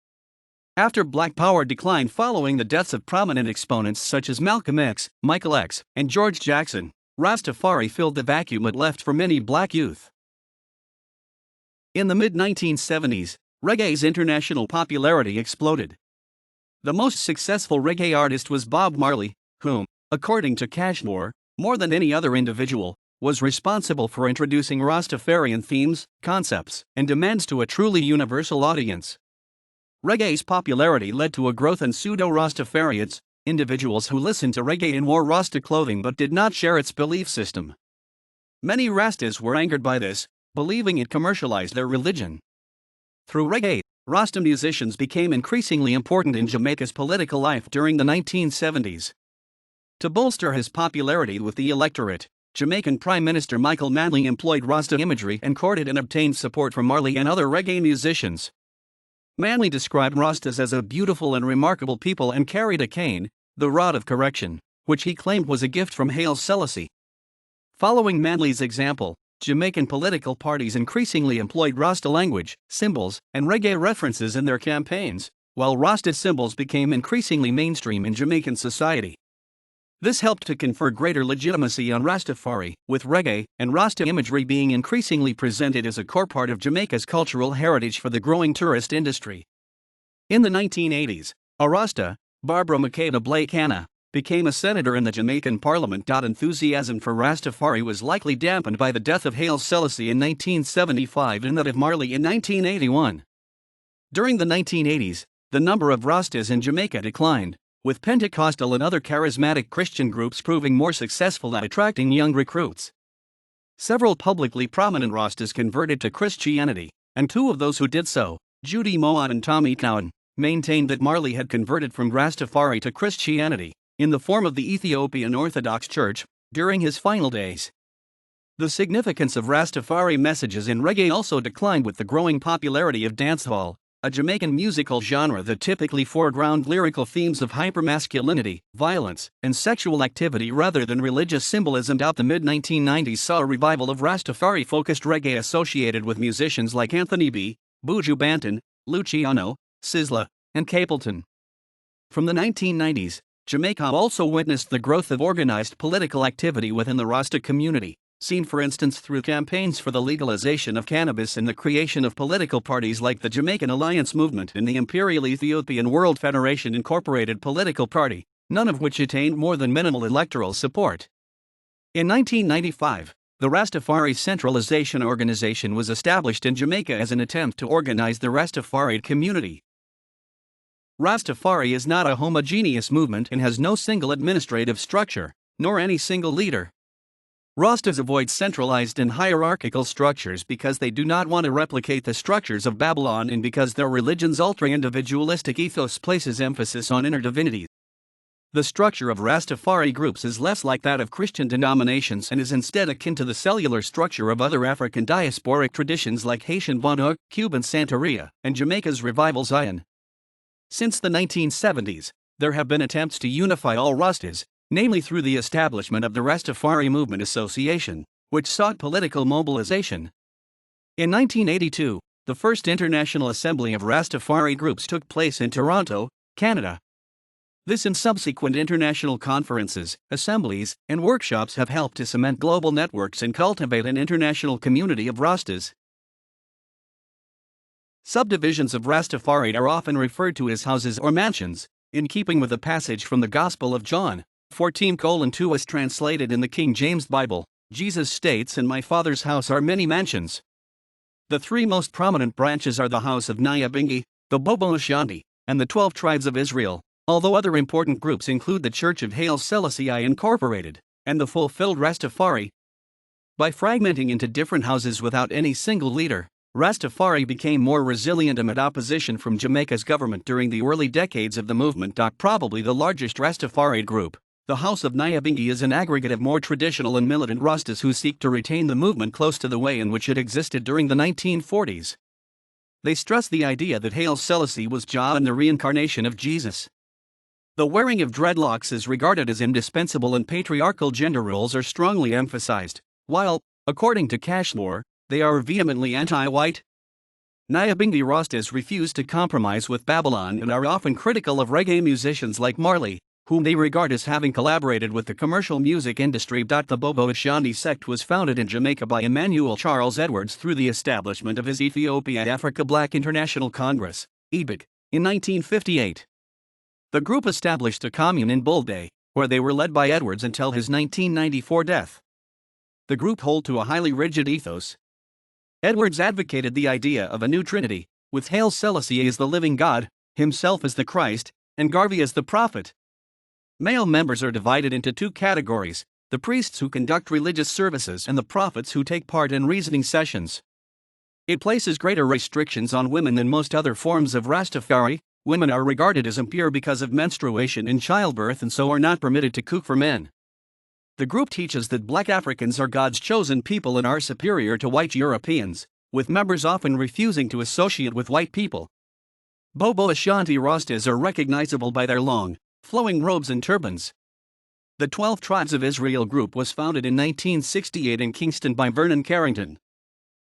After Black Power declined following the deaths of prominent exponents such as Malcolm X, Michael X, and George Jackson, Rastafari filled the vacuum it left for many black youth. In the mid-1970s, reggae's international popularity exploded. The most successful reggae artist was Bob Marley, whom, according to Cashmore, more than any other individual, was responsible for introducing Rastafarian themes, concepts, and demands to a truly universal audience. Reggae's popularity led to a growth in pseudo-Rastafarians, individuals who listened to reggae and wore Rasta clothing but did not share its belief system. Many Rastas were angered by this, believing it commercialized their religion. Through reggae, Rasta musicians became increasingly important in Jamaica's political life during the 1970s. To bolster his popularity with the electorate, Jamaican Prime Minister Michael Manley employed Rasta imagery and courted and obtained support from Marley and other reggae musicians. Manley described Rastas as a beautiful and remarkable people and carried a cane, the rod of correction, which he claimed was a gift from Haile Selassie. Following Manley's example, Jamaican political parties increasingly employed Rasta language, symbols, and reggae references in their campaigns, while Rasta symbols became increasingly mainstream in Jamaican society. This helped to confer greater legitimacy on Rastafari, with reggae and Rasta imagery being increasingly presented as a core part of Jamaica's cultural heritage for the growing tourist industry. In the 1980s, a Rasta, Barbara Makeda Blake Hanna, became a senator in the Jamaican parliament. Enthusiasm for Rastafari was likely dampened by the death of Haile Selassie in 1975 and that of Marley in 1981. During the 1980s, the number of Rastas in Jamaica declined, with Pentecostal and other charismatic Christian groups proving more successful at attracting young recruits. Several publicly prominent Rastas converted to Christianity, and two of those who did so, Judy Mowatt and Tommy Cowan, maintained that Marley had converted from Rastafari to Christianity, in the form of the Ethiopian Orthodox Church, during his final days. The significance of Rastafari messages in reggae also declined with the growing popularity of dancehall, a Jamaican musical genre that typically foreground lyrical themes of hypermasculinity, violence, and sexual activity rather than religious symbolism. The mid-1990s saw a revival of Rastafari-focused reggae associated with musicians like Anthony B., Buju Banton, Luciano, Sizzla, and Capleton. From the 1990s, Jamaica also witnessed the growth of organized political activity within the Rasta community, seen for instance through campaigns for the legalization of cannabis and the creation of political parties like the Jamaican Alliance Movement and the Imperial Ethiopian World Federation Incorporated political party, none of which attained more than minimal electoral support. In 1995, the Rastafari Centralization Organization was established in Jamaica as an attempt to organize the Rastafari community. Rastafari is not a homogeneous movement and has no single administrative structure, nor any single leader. Rastas avoid centralized and hierarchical structures because they do not want to replicate the structures of Babylon and because their religion's ultra-individualistic ethos places emphasis on inner divinity. The structure of Rastafari groups is less like that of Christian denominations and is instead akin to the cellular structure of other African diasporic traditions like Haitian Bantu, Cuban Santeria, and Jamaica's Revival Zion. Since the 1970s, there have been attempts to unify all Rastas, namely through the establishment of the Rastafari Movement Association, which sought political mobilization. In 1982, the first international assembly of Rastafari groups took place in Toronto, Canada. This and subsequent international conferences, assemblies, and workshops have helped to cement global networks and cultivate an international community of Rastas. Subdivisions of Rastafari are often referred to as houses or mansions, in keeping with the passage from the Gospel of John 14:2 as translated in the King James Bible. Jesus states, "In my Father's house are many mansions." The three most prominent branches are the House of Nyabingi, the Bobo Ashanti, and the 12 Tribes of Israel, although other important groups include the Church of Haile Selassie I Incorporated, and the Fulfilled Rastafari. By fragmenting into different houses without any single leader, Rastafari became more resilient amid opposition from Jamaica's government during the early decades of the movement. Probably the largest Rastafari group, the House of Nyabingi, is an aggregate of more traditional and militant Rastas who seek to retain the movement close to the way in which it existed during the 1940s. They stress the idea that Haile Selassie was Jah and the reincarnation of Jesus. The wearing of dreadlocks is regarded as indispensable and patriarchal gender roles are strongly emphasized, while, according to Cashlore, they are vehemently anti-white. Nyabingi Rastas refuse to compromise with Babylon and are often critical of reggae musicians like Marley, whom they regard as having collaborated with the commercial music industry. The Bobo Ashanti sect was founded in Jamaica by Emmanuel Charles Edwards through the establishment of his Ethiopia Africa Black International Congress, EBIC, in 1958. The group established a commune in Bulday, where they were led by Edwards until his 1994 death. The group held to a highly rigid ethos. Edwards advocated the idea of a new trinity, with Haile Selassie as the living God, himself as the Christ, and Garvey as the prophet. Male members are divided into two categories: the priests who conduct religious services and the prophets who take part in reasoning sessions. It places greater restrictions on women than most other forms of Rastafari. Women are regarded as impure because of menstruation and childbirth and so are not permitted to cook for men. The group teaches that black Africans are God's chosen people and are superior to white Europeans, with members often refusing to associate with white people. Bobo Ashanti Rastas are recognizable by their long, flowing robes and turbans. The 12 Tribes of Israel group was founded in 1968 in Kingston by Vernon Carrington.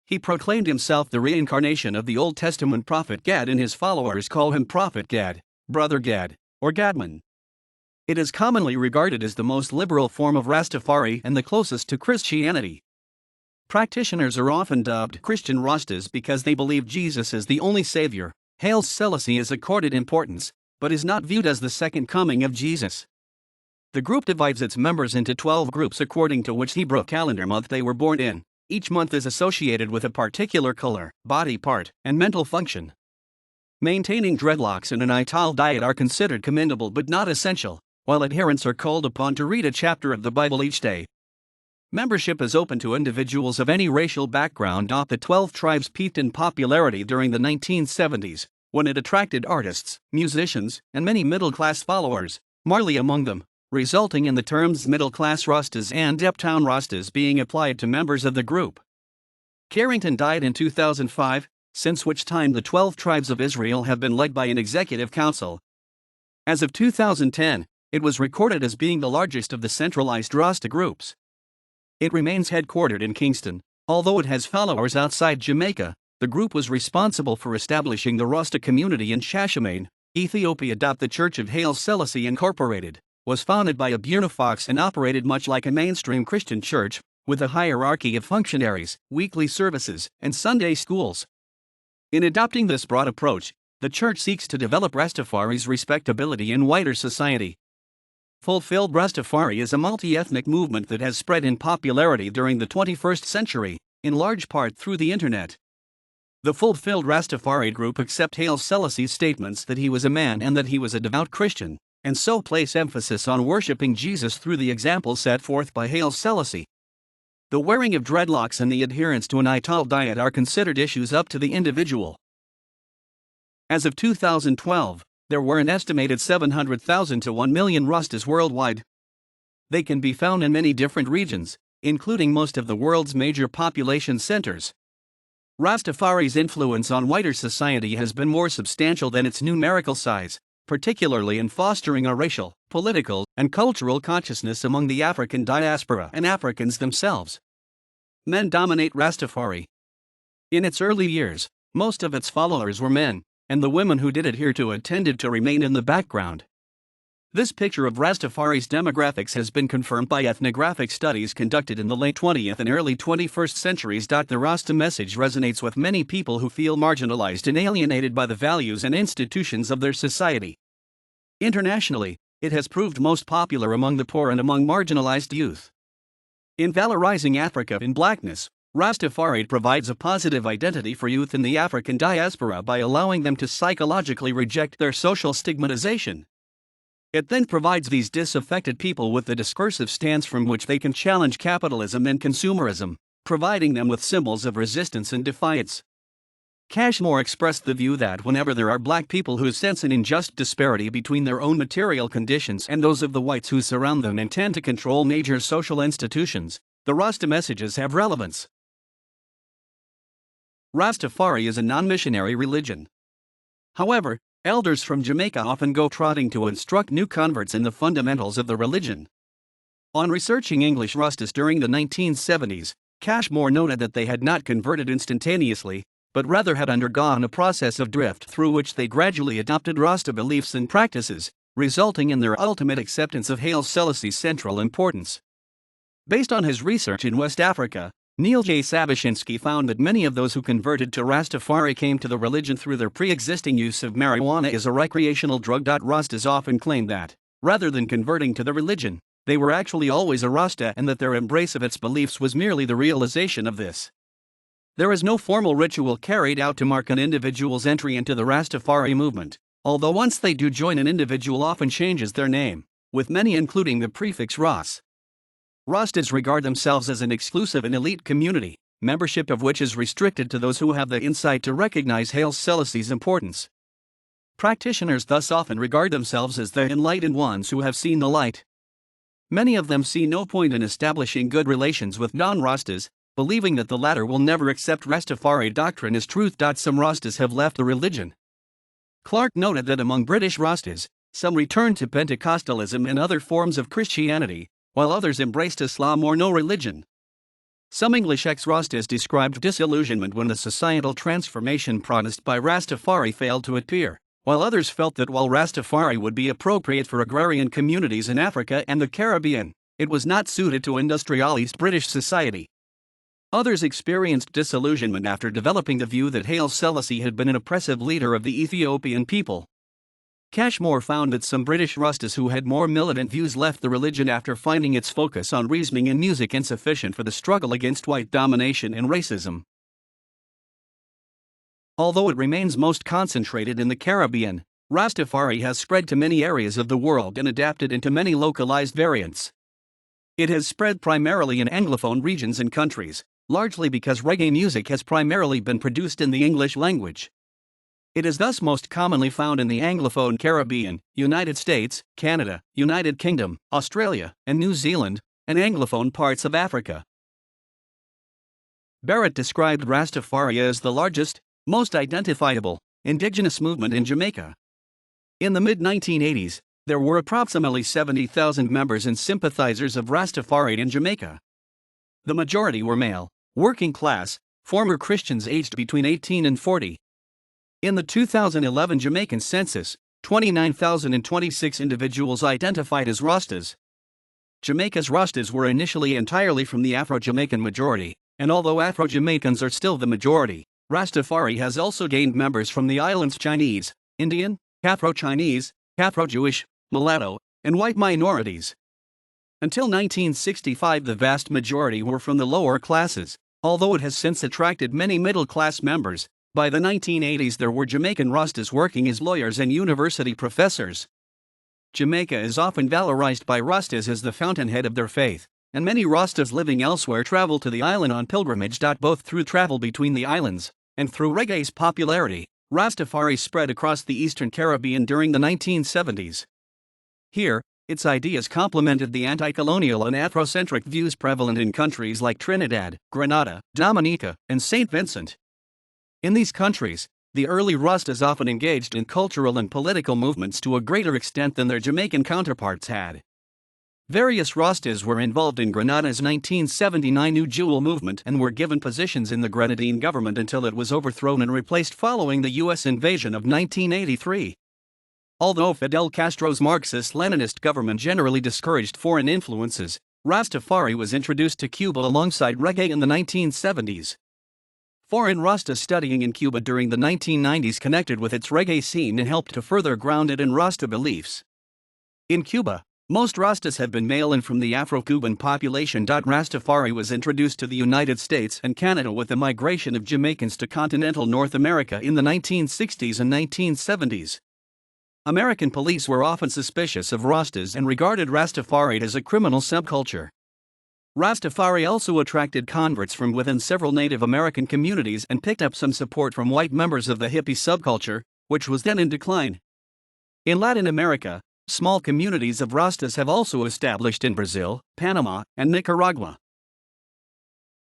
He proclaimed himself the reincarnation of the Old Testament prophet Gad, and his followers call him Prophet Gad, Brother Gad, or Gadman. It is commonly regarded as the most liberal form of Rastafari and the closest to Christianity. Practitioners are often dubbed Christian Rastas because they believe Jesus is the only savior. Haile Selassie is accorded importance, but is not viewed as the second coming of Jesus. The group divides its members into 12 groups according to which Hebrew calendar month they were born in. Each month is associated with a particular color, body part, and mental function. Maintaining dreadlocks and an ital diet are considered commendable but not essential, while adherents are called upon to read a chapter of the Bible each day. Membership is open to individuals of any racial background. The 12 Tribes peaked in popularity during the 1970s, when it attracted artists, musicians, and many middle-class followers, Marley among them, resulting in the terms middle-class Rastas and Uptown Rastas being applied to members of the group. Carrington died in 2005, since which time the 12 Tribes of Israel have been led by an executive council. As of 2010, it was recorded as being the largest of the centralized Rasta groups. It remains headquartered in Kingston, although it has followers outside Jamaica. The group was responsible for establishing the Rasta community in Shashamane, Ethiopia. The Church of Haile Selassie Incorporated was founded by Abuna Fox and operated much like a mainstream Christian church, with a hierarchy of functionaries, weekly services, and Sunday schools. In adopting this broad approach, the church seeks to develop Rastafari's respectability in wider society. Fulfilled Rastafari is a multi-ethnic movement that has spread in popularity during the 21st century, in large part through the internet. The Fulfilled Rastafari group accept Haile Selassie's statements that he was a man and that he was a devout Christian, and so place emphasis on worshipping Jesus through the example set forth by Haile Selassie. The wearing of dreadlocks and the adherence to an ital diet are considered issues up to the individual. As of 2012, there were an estimated 700,000 to 1 million Rastas worldwide. They can be found in many different regions, including most of the world's major population centers. Rastafari's influence on wider society has been more substantial than its numerical size, particularly in fostering a racial, political, and cultural consciousness among the African diaspora and Africans themselves. Men dominate Rastafari. In its early years, most of its followers were men, and the women who did adhere to it tended to remain in the background. This picture of Rastafari's demographics has been confirmed by ethnographic studies conducted in the late 20th and early 21st centuries. The Rasta message resonates with many people who feel marginalized and alienated by the values and institutions of their society. Internationally, it has proved most popular among the poor and among marginalized youth. In valorizing Africa and blackness, Rastafari provides a positive identity for youth in the African diaspora by allowing them to psychologically reject their social stigmatization. It then provides these disaffected people with a discursive stance from which they can challenge capitalism and consumerism, providing them with symbols of resistance and defiance. Cashmore expressed the view that whenever there are black people who sense an unjust disparity between their own material conditions and those of the whites who surround them and tend to control major social institutions, the Rasta messages have relevance. Rastafari is a non-missionary religion. However, elders from Jamaica often go trotting to instruct new converts in the fundamentals of the religion. On researching English Rastas during the 1970s, Cashmore noted that they had not converted instantaneously, but rather had undergone a process of drift through which they gradually adopted Rasta beliefs and practices, resulting in their ultimate acceptance of Haile Selassie's central importance. Based on his research in West Africa, Neil J. Sabashinsky found that many of those who converted to Rastafari came to the religion through their pre-existing use of marijuana as a recreational drug. Rastas often claim that, rather than converting to the religion, they were actually always a Rasta and that their embrace of its beliefs was merely the realization of this. There is no formal ritual carried out to mark an individual's entry into the Rastafari movement, although once they do join, an individual often changes their name, with many including the prefix Ras. Rastas regard themselves as an exclusive and elite community, membership of which is restricted to those who have the insight to recognize Haile Selassie's importance. Practitioners thus often regard themselves as the enlightened ones who have seen the light. Many of them see no point in establishing good relations with non-Rastas, believing that the latter will never accept Rastafari doctrine as truth. Some Rastas have left the religion. Clark noted that among British Rastas, some returned to Pentecostalism and other forms of Christianity, while others embraced Islam or no religion. Some English ex-Rastas described disillusionment when the societal transformation promised by Rastafari failed to appear, while others felt that while Rastafari would be appropriate for agrarian communities in Africa and the Caribbean, it was not suited to industrialized British society. Others experienced disillusionment after developing the view that Haile Selassie had been an oppressive leader of the Ethiopian people. Cashmore found that some British Rastas who had more militant views left the religion after finding its focus on reasoning and music insufficient for the struggle against white domination and racism. Although it remains most concentrated in the Caribbean, Rastafari has spread to many areas of the world and adapted into many localized variants. It has spread primarily in Anglophone regions and countries, largely because reggae music has primarily been produced in the English language. It is thus most commonly found in the Anglophone Caribbean, United States, Canada, United Kingdom, Australia, and New Zealand, and Anglophone parts of Africa. Barrett described Rastafari as the largest, most identifiable, indigenous movement in Jamaica. In the mid-1980s, there were approximately 70,000 members and sympathizers of Rastafari in Jamaica. The majority were male, working class, former Christians aged between 18 and 40. In the 2011 Jamaican census, 29,026 individuals identified as Rastas. Jamaica's Rastas were initially entirely from the Afro-Jamaican majority, and although Afro-Jamaicans are still the majority, Rastafari has also gained members from the island's Chinese, Indian, Afro-Chinese, Afro-Jewish, mulatto, and white minorities. Until 1965, the vast majority were from the lower classes, although it has since attracted many middle-class members. By the 1980s, there were Jamaican Rastas working as lawyers and university professors. Jamaica is often valorized by Rastas as the fountainhead of their faith, and many Rastas living elsewhere travel to the island on pilgrimage. Both through travel between the islands and through reggae's popularity, Rastafari spread across the Eastern Caribbean during the 1970s. Here, its ideas complemented the anti-colonial and Afrocentric views prevalent in countries like Trinidad, Grenada, Dominica, and St. Vincent. In these countries, the early Rastas often engaged in cultural and political movements to a greater extent than their Jamaican counterparts had. Various Rastas were involved in Grenada's 1979 New Jewel movement and were given positions in the Grenadine government until it was overthrown and replaced following the U.S. invasion of 1983. Although Fidel Castro's Marxist-Leninist government generally discouraged foreign influences, Rastafari was introduced to Cuba alongside reggae in the 1970s. Foreign Rastas studying in Cuba during the 1990s connected with its reggae scene and helped to further ground it in Rasta beliefs. In Cuba, most Rastas have been male and from the Afro-Cuban population. Rastafari was introduced to the United States and Canada with the migration of Jamaicans to continental North America in the 1960s and 1970s. American police were often suspicious of Rastas and regarded Rastafari as a criminal subculture. Rastafari also attracted converts from within several Native American communities and picked up some support from white members of the hippie subculture, which was then in decline. In Latin America, small communities of Rastas have also established in Brazil, Panama, and Nicaragua.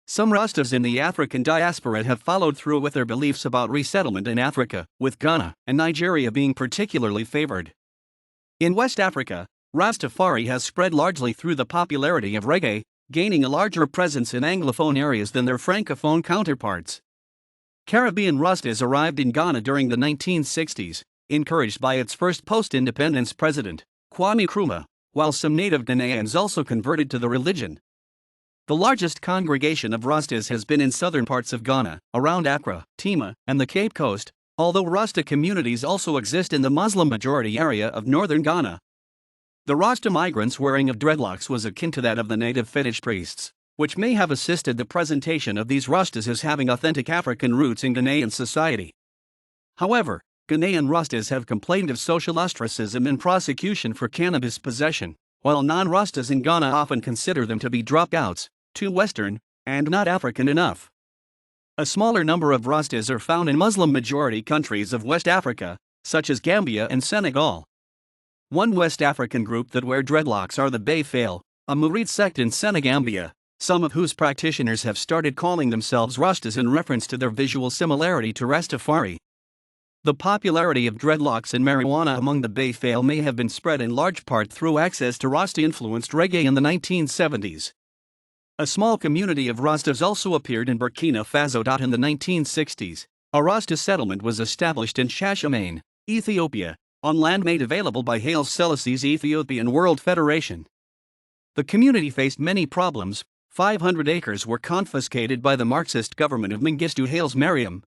Some Rastas in the African diaspora have followed through with their beliefs about resettlement in Africa, with Ghana and Nigeria being particularly favored. In West Africa, Rastafari has spread largely through the popularity of reggae, gaining a larger presence in Anglophone areas than their Francophone counterparts. Caribbean Rastas arrived in Ghana during the 1960s, encouraged by its first post-independence president, Kwame Nkrumah, while some native Ghanaians also converted to the religion. The largest congregation of Rastas has been in southern parts of Ghana, around Accra, Tema, and the Cape Coast, although Rasta communities also exist in the Muslim-majority area of northern Ghana. The Rasta migrants' wearing of dreadlocks was akin to that of the native fetish priests, which may have assisted the presentation of these Rastas as having authentic African roots in Ghanaian society. However, Ghanaian Rastas have complained of social ostracism and prosecution for cannabis possession, while non-Rastas in Ghana often consider them to be dropouts, too Western, and not African enough. A smaller number of Rastas are found in Muslim-majority countries of West Africa, such as Gambia and Senegal. One West African group that wear dreadlocks are the Bay Fail, a Murid sect in Senegambia, some of whose practitioners have started calling themselves Rastas in reference to their visual similarity to Rastafari. The popularity of dreadlocks and marijuana among the Bay Fail may have been spread in large part through access to Rasta-influenced reggae in the 1970s. A small community of Rastas also appeared in Burkina Faso. In the 1960s, a Rasta settlement was established in Shashamane, Ethiopia, on land made available by Haile Selassie's Ethiopian World Federation. The community faced many problems. 500 acres were confiscated by the Marxist government of Mengistu Haile Mariam.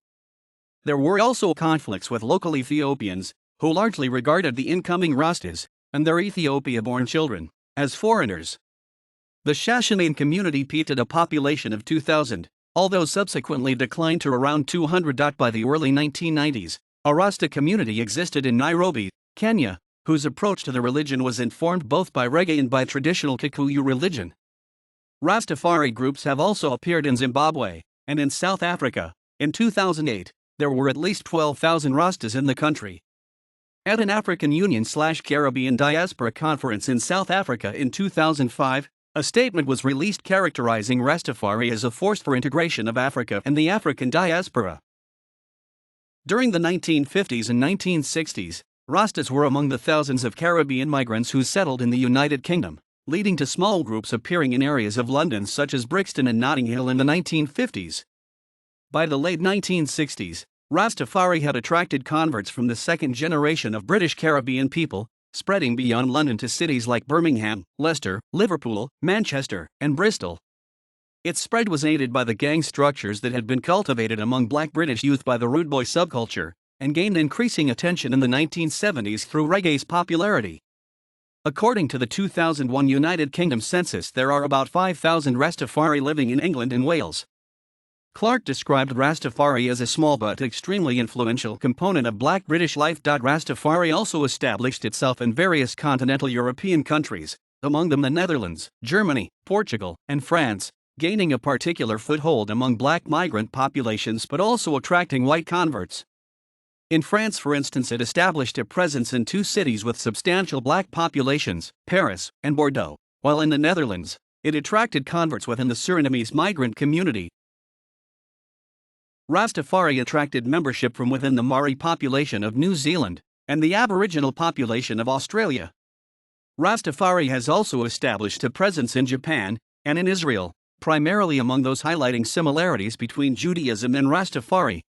There were also conflicts with local Ethiopians, who largely regarded the incoming Rastas and their Ethiopia-born children as foreigners. The Shashamane community peaked at a population of 2,000, although subsequently declined to around 200. By the early 1990s, a Rasta community existed in Nairobi, Kenya, whose approach to the religion was informed both by reggae and by traditional Kikuyu religion. Rastafari groups have also appeared in Zimbabwe and in South Africa. In 2008, there were at least 12,000 Rastas in the country. At an African Union/Caribbean Diaspora Conference in South Africa in 2005, a statement was released characterizing Rastafari as a force for integration of Africa and the African diaspora. During the 1950s and 1960s, Rastas were among the thousands of Caribbean migrants who settled in the United Kingdom, leading to small groups appearing in areas of London such as Brixton and Notting Hill in the 1950s. By the late 1960s, Rastafari had attracted converts from the second generation of British Caribbean people, spreading beyond London to cities like Birmingham, Leicester, Liverpool, Manchester, and Bristol. Its spread was aided by the gang structures that had been cultivated among black British youth by the rude boy subculture, and gained increasing attention in the 1970s through reggae's popularity. According to the 2001 United Kingdom census, there are about 5,000 Rastafari living in England and Wales. Clark described Rastafari as a small but extremely influential component of black British life. Rastafari also established itself in various continental European countries, among them the Netherlands, Germany, Portugal, and France, gaining a particular foothold among black migrant populations but also attracting white converts. In France, for instance, it established a presence in two cities with substantial black populations, Paris and Bordeaux, while in the Netherlands, it attracted converts within the Surinamese migrant community. Rastafari attracted membership from within the Maori population of New Zealand and the Aboriginal population of Australia. Rastafari has also established a presence in Japan and in Israel, primarily among those highlighting similarities between Judaism and Rastafari.